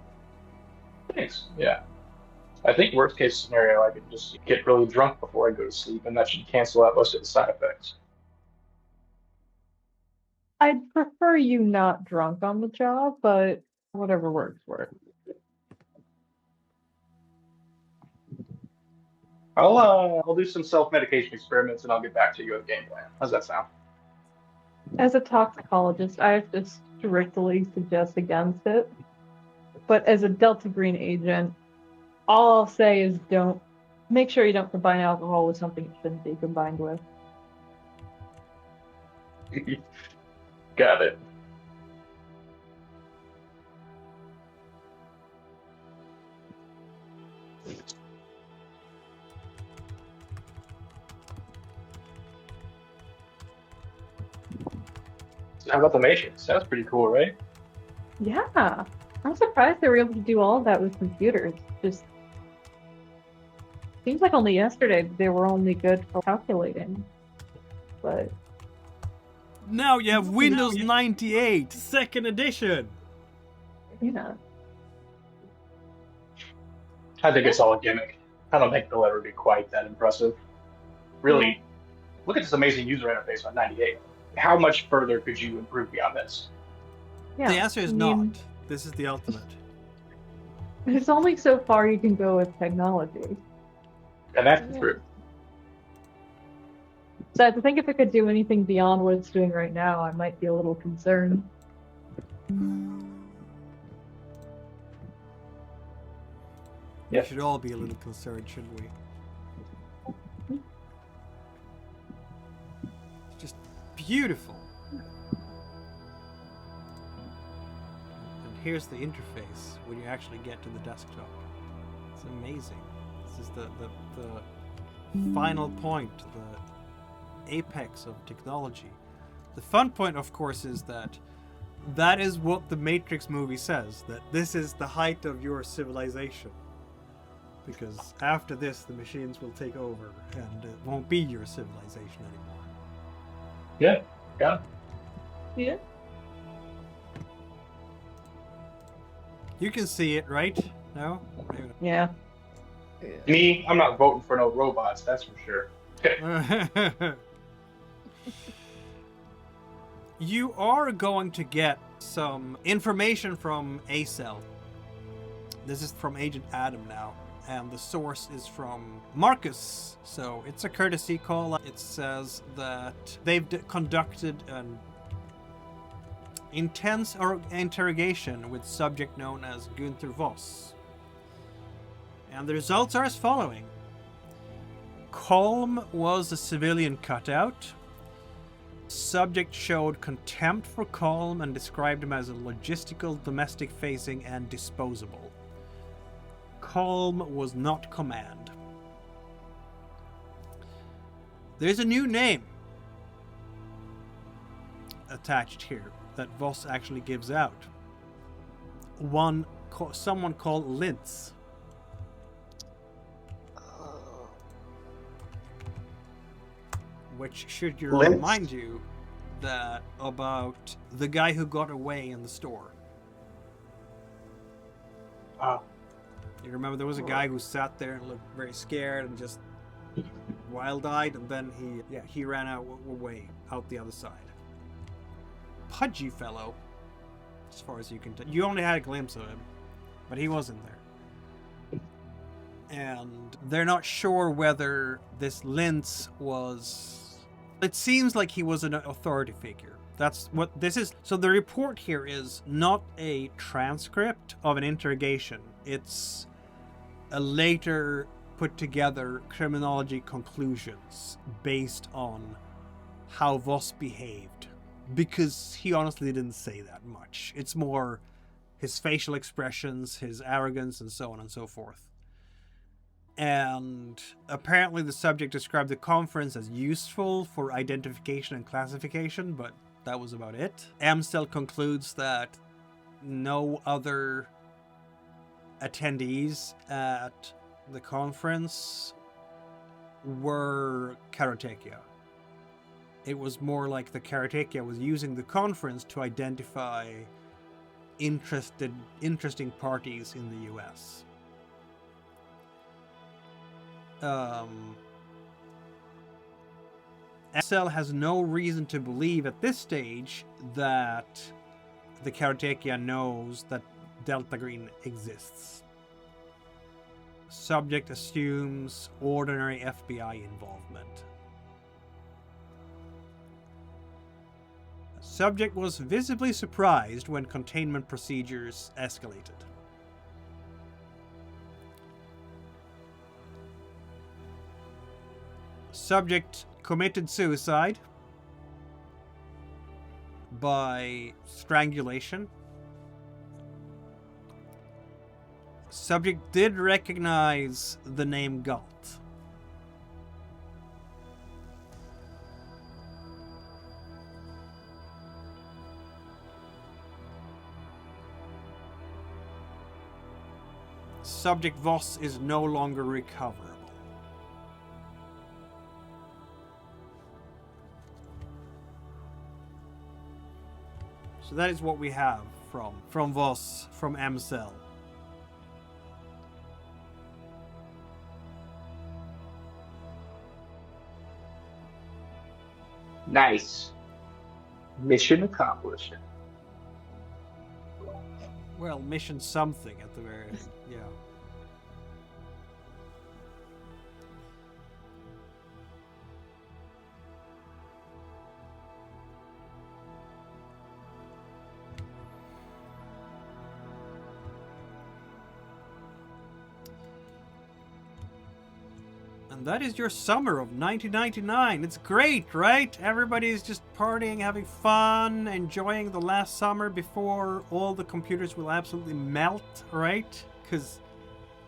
Thanks. Yeah. I think worst case scenario, I could just get really drunk before I go to sleep, and that should cancel out most of the side effects. I'd prefer you not drunk on the job, but whatever works for it. I'll do some self-medication experiments, and I'll get back to you with a game plan. How's that sound? As a toxicologist, I have to strictly suggest against it. But as a Delta Green agent, all I'll say is make sure you don't combine alcohol with something it shouldn't be combined with. Got it. How about the Matrix? Sounds pretty cool, right? Yeah, I'm surprised they were able to do all of that with computers. Just seems like only yesterday they were only good for calculating. But Now you have Windows 98, second edition. yeah, I think it's all a gimmick. I don't think they'll ever be quite that impressive. Really, look at this amazing user interface on 98. How much further could you improve beyond this? yeah. The answer is I mean, not. This is the ultimate. there's only so far you can go with technology. And that's the truth. So I think if it could do anything beyond what it's doing right now, I might be a little concerned. We Yeah. should all be a little concerned, shouldn't we? It's just beautiful. And here's the interface when you actually get to the desktop. It's amazing. This is the final point, the apex of technology. The fun point, of course, is that is what the Matrix movie says, that this is the height of your civilization. Because after this, the machines will take over, and it won't be your civilization anymore. Yeah. Yeah. You can see it, right? No? Maybe Yeah. Me, I'm not voting for no robots, that's for sure. not. You are going to get some information from A-Cell. This is from Agent Adam now. And the source is from Marcus, so it's a courtesy call. It says that they've conducted an intense interrogation with subject known as Gunther Voss. And the results are as following. Colm was a civilian cutout. Subject showed contempt for Colm and described him as a logistical, domestic-facing, and disposable. Colm was not command. There's a new name attached here that Voss actually gives out. Someone called Lintz. Which should remind you that about the guy who got away in the store. You remember there was a guy who sat there and looked very scared and just wild-eyed, and then he ran away out the other side. Pudgy fellow, as far as you can tell. You only had a glimpse of him, but he wasn't there. And they're not sure whether this Lintz was... It seems like he was an authority figure. That's what this is. So the report here is not a transcript of an interrogation. It's a later put together criminology conclusions based on how Voss behaved. Because he honestly didn't say that much. It's more his facial expressions, his arrogance, and so on and so forth. And apparently the subject described the conference as useful for identification and classification, but that was about it. Amstel concludes that no other attendees at the conference were Karateka. It was more like the Karateka was using the conference to identify interesting parties in the US. Amstel has no reason to believe at this stage that the Karateka knows that Delta Green exists. Subject assumes ordinary FBI involvement. Subject was visibly surprised when containment procedures escalated. Subject committed suicide by strangulation. Subject did recognize the name Galt. Subject Voss is no longer recoverable. So that is what we have from Voss, from Amstel. Nice. Mission accomplished. Well, mission something at the very end, yeah. And that is your summer of 1999. It's great, right? Everybody's just partying, having fun, enjoying the last summer before all the computers will absolutely melt, right? Because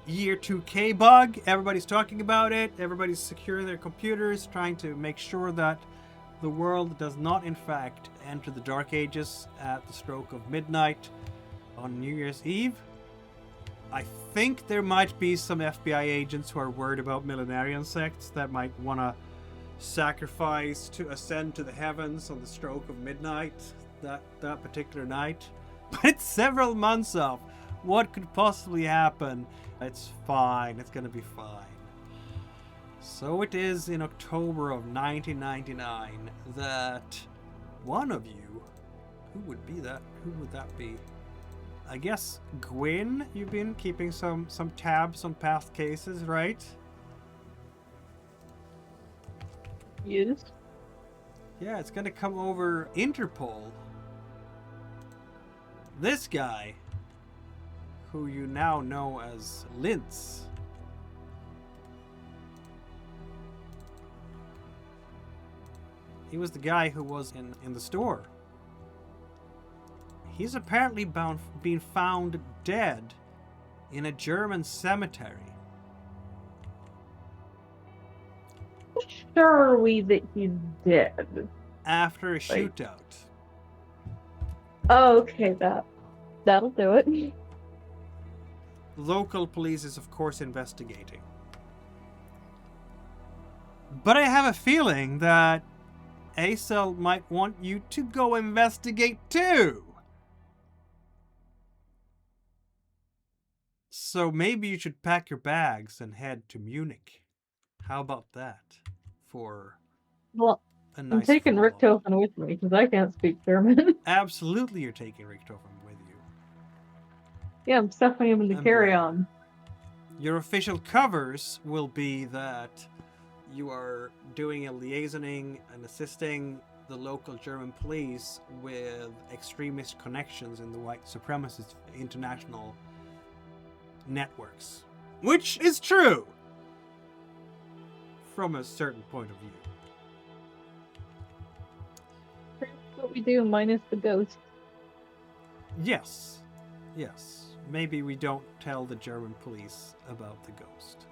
year 2K bug, everybody's talking about it. Everybody's securing their computers, trying to make sure that the world does not, in fact, enter the Dark Ages at the stroke of midnight on New Year's Eve. I think there might be some FBI agents who are worried about millenarian sects that might want to sacrifice to ascend to the heavens on the stroke of midnight that particular night. But it's several months off. What could possibly happen? It's fine. It's going to be fine. So it is in October of 1999 that one of you, who would that be? I guess Gwyn, you've been keeping some tabs on past cases, right? Yes. Yeah, it's gonna come over Interpol. This guy, who you now know as Lintz. He was the guy who was in the store. He's apparently been found dead in a German cemetery. Sure are we that he's dead? After a shootout. Oh, okay, that'll do it. Local police is, of course, investigating. But I have a feeling that Acel might want you to go investigate too. So maybe you should pack your bags and head to Munich. How about that? For Well, a nice I'm taking follow-up. Richtofen with me because I can't speak German. Absolutely, you're taking Richtofen with you. Yeah, I'm stuffing him in the And carry-on. Your official covers will be that you are doing a liaisoning and assisting the local German police with extremist connections in the white supremacist international networks. Which is true! from a certain point of view. That's what we do, minus the ghost. Yes. Yes. Maybe we don't tell the German police about the ghost.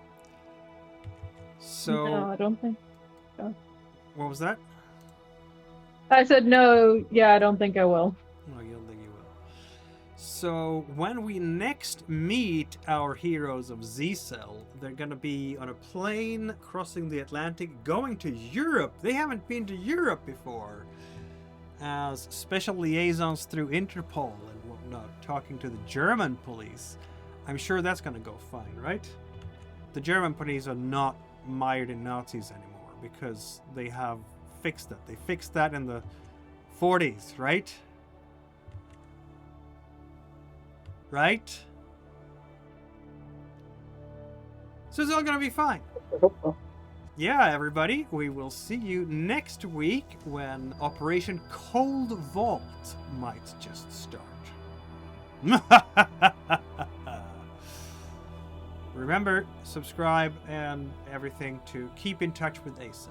So, No, I don't think. what was that? I said no. Yeah, I don't think I will. No, you don't think you will. So, when we next meet our heroes of Z-Cell, they're gonna be on a plane crossing the Atlantic, going to Europe. They haven't been to Europe before. As special liaisons through Interpol and whatnot, talking to the German police. I'm sure that's gonna go fine, right? The German police are not mired in Nazis anymore because they have fixed that. They fixed that in the 40s, right? Right? So it's all gonna be fine. I hope so. Yeah, everybody, we will see you next week when Operation Cold Vault might just start. Remember, subscribe and everything to keep in touch with ASO.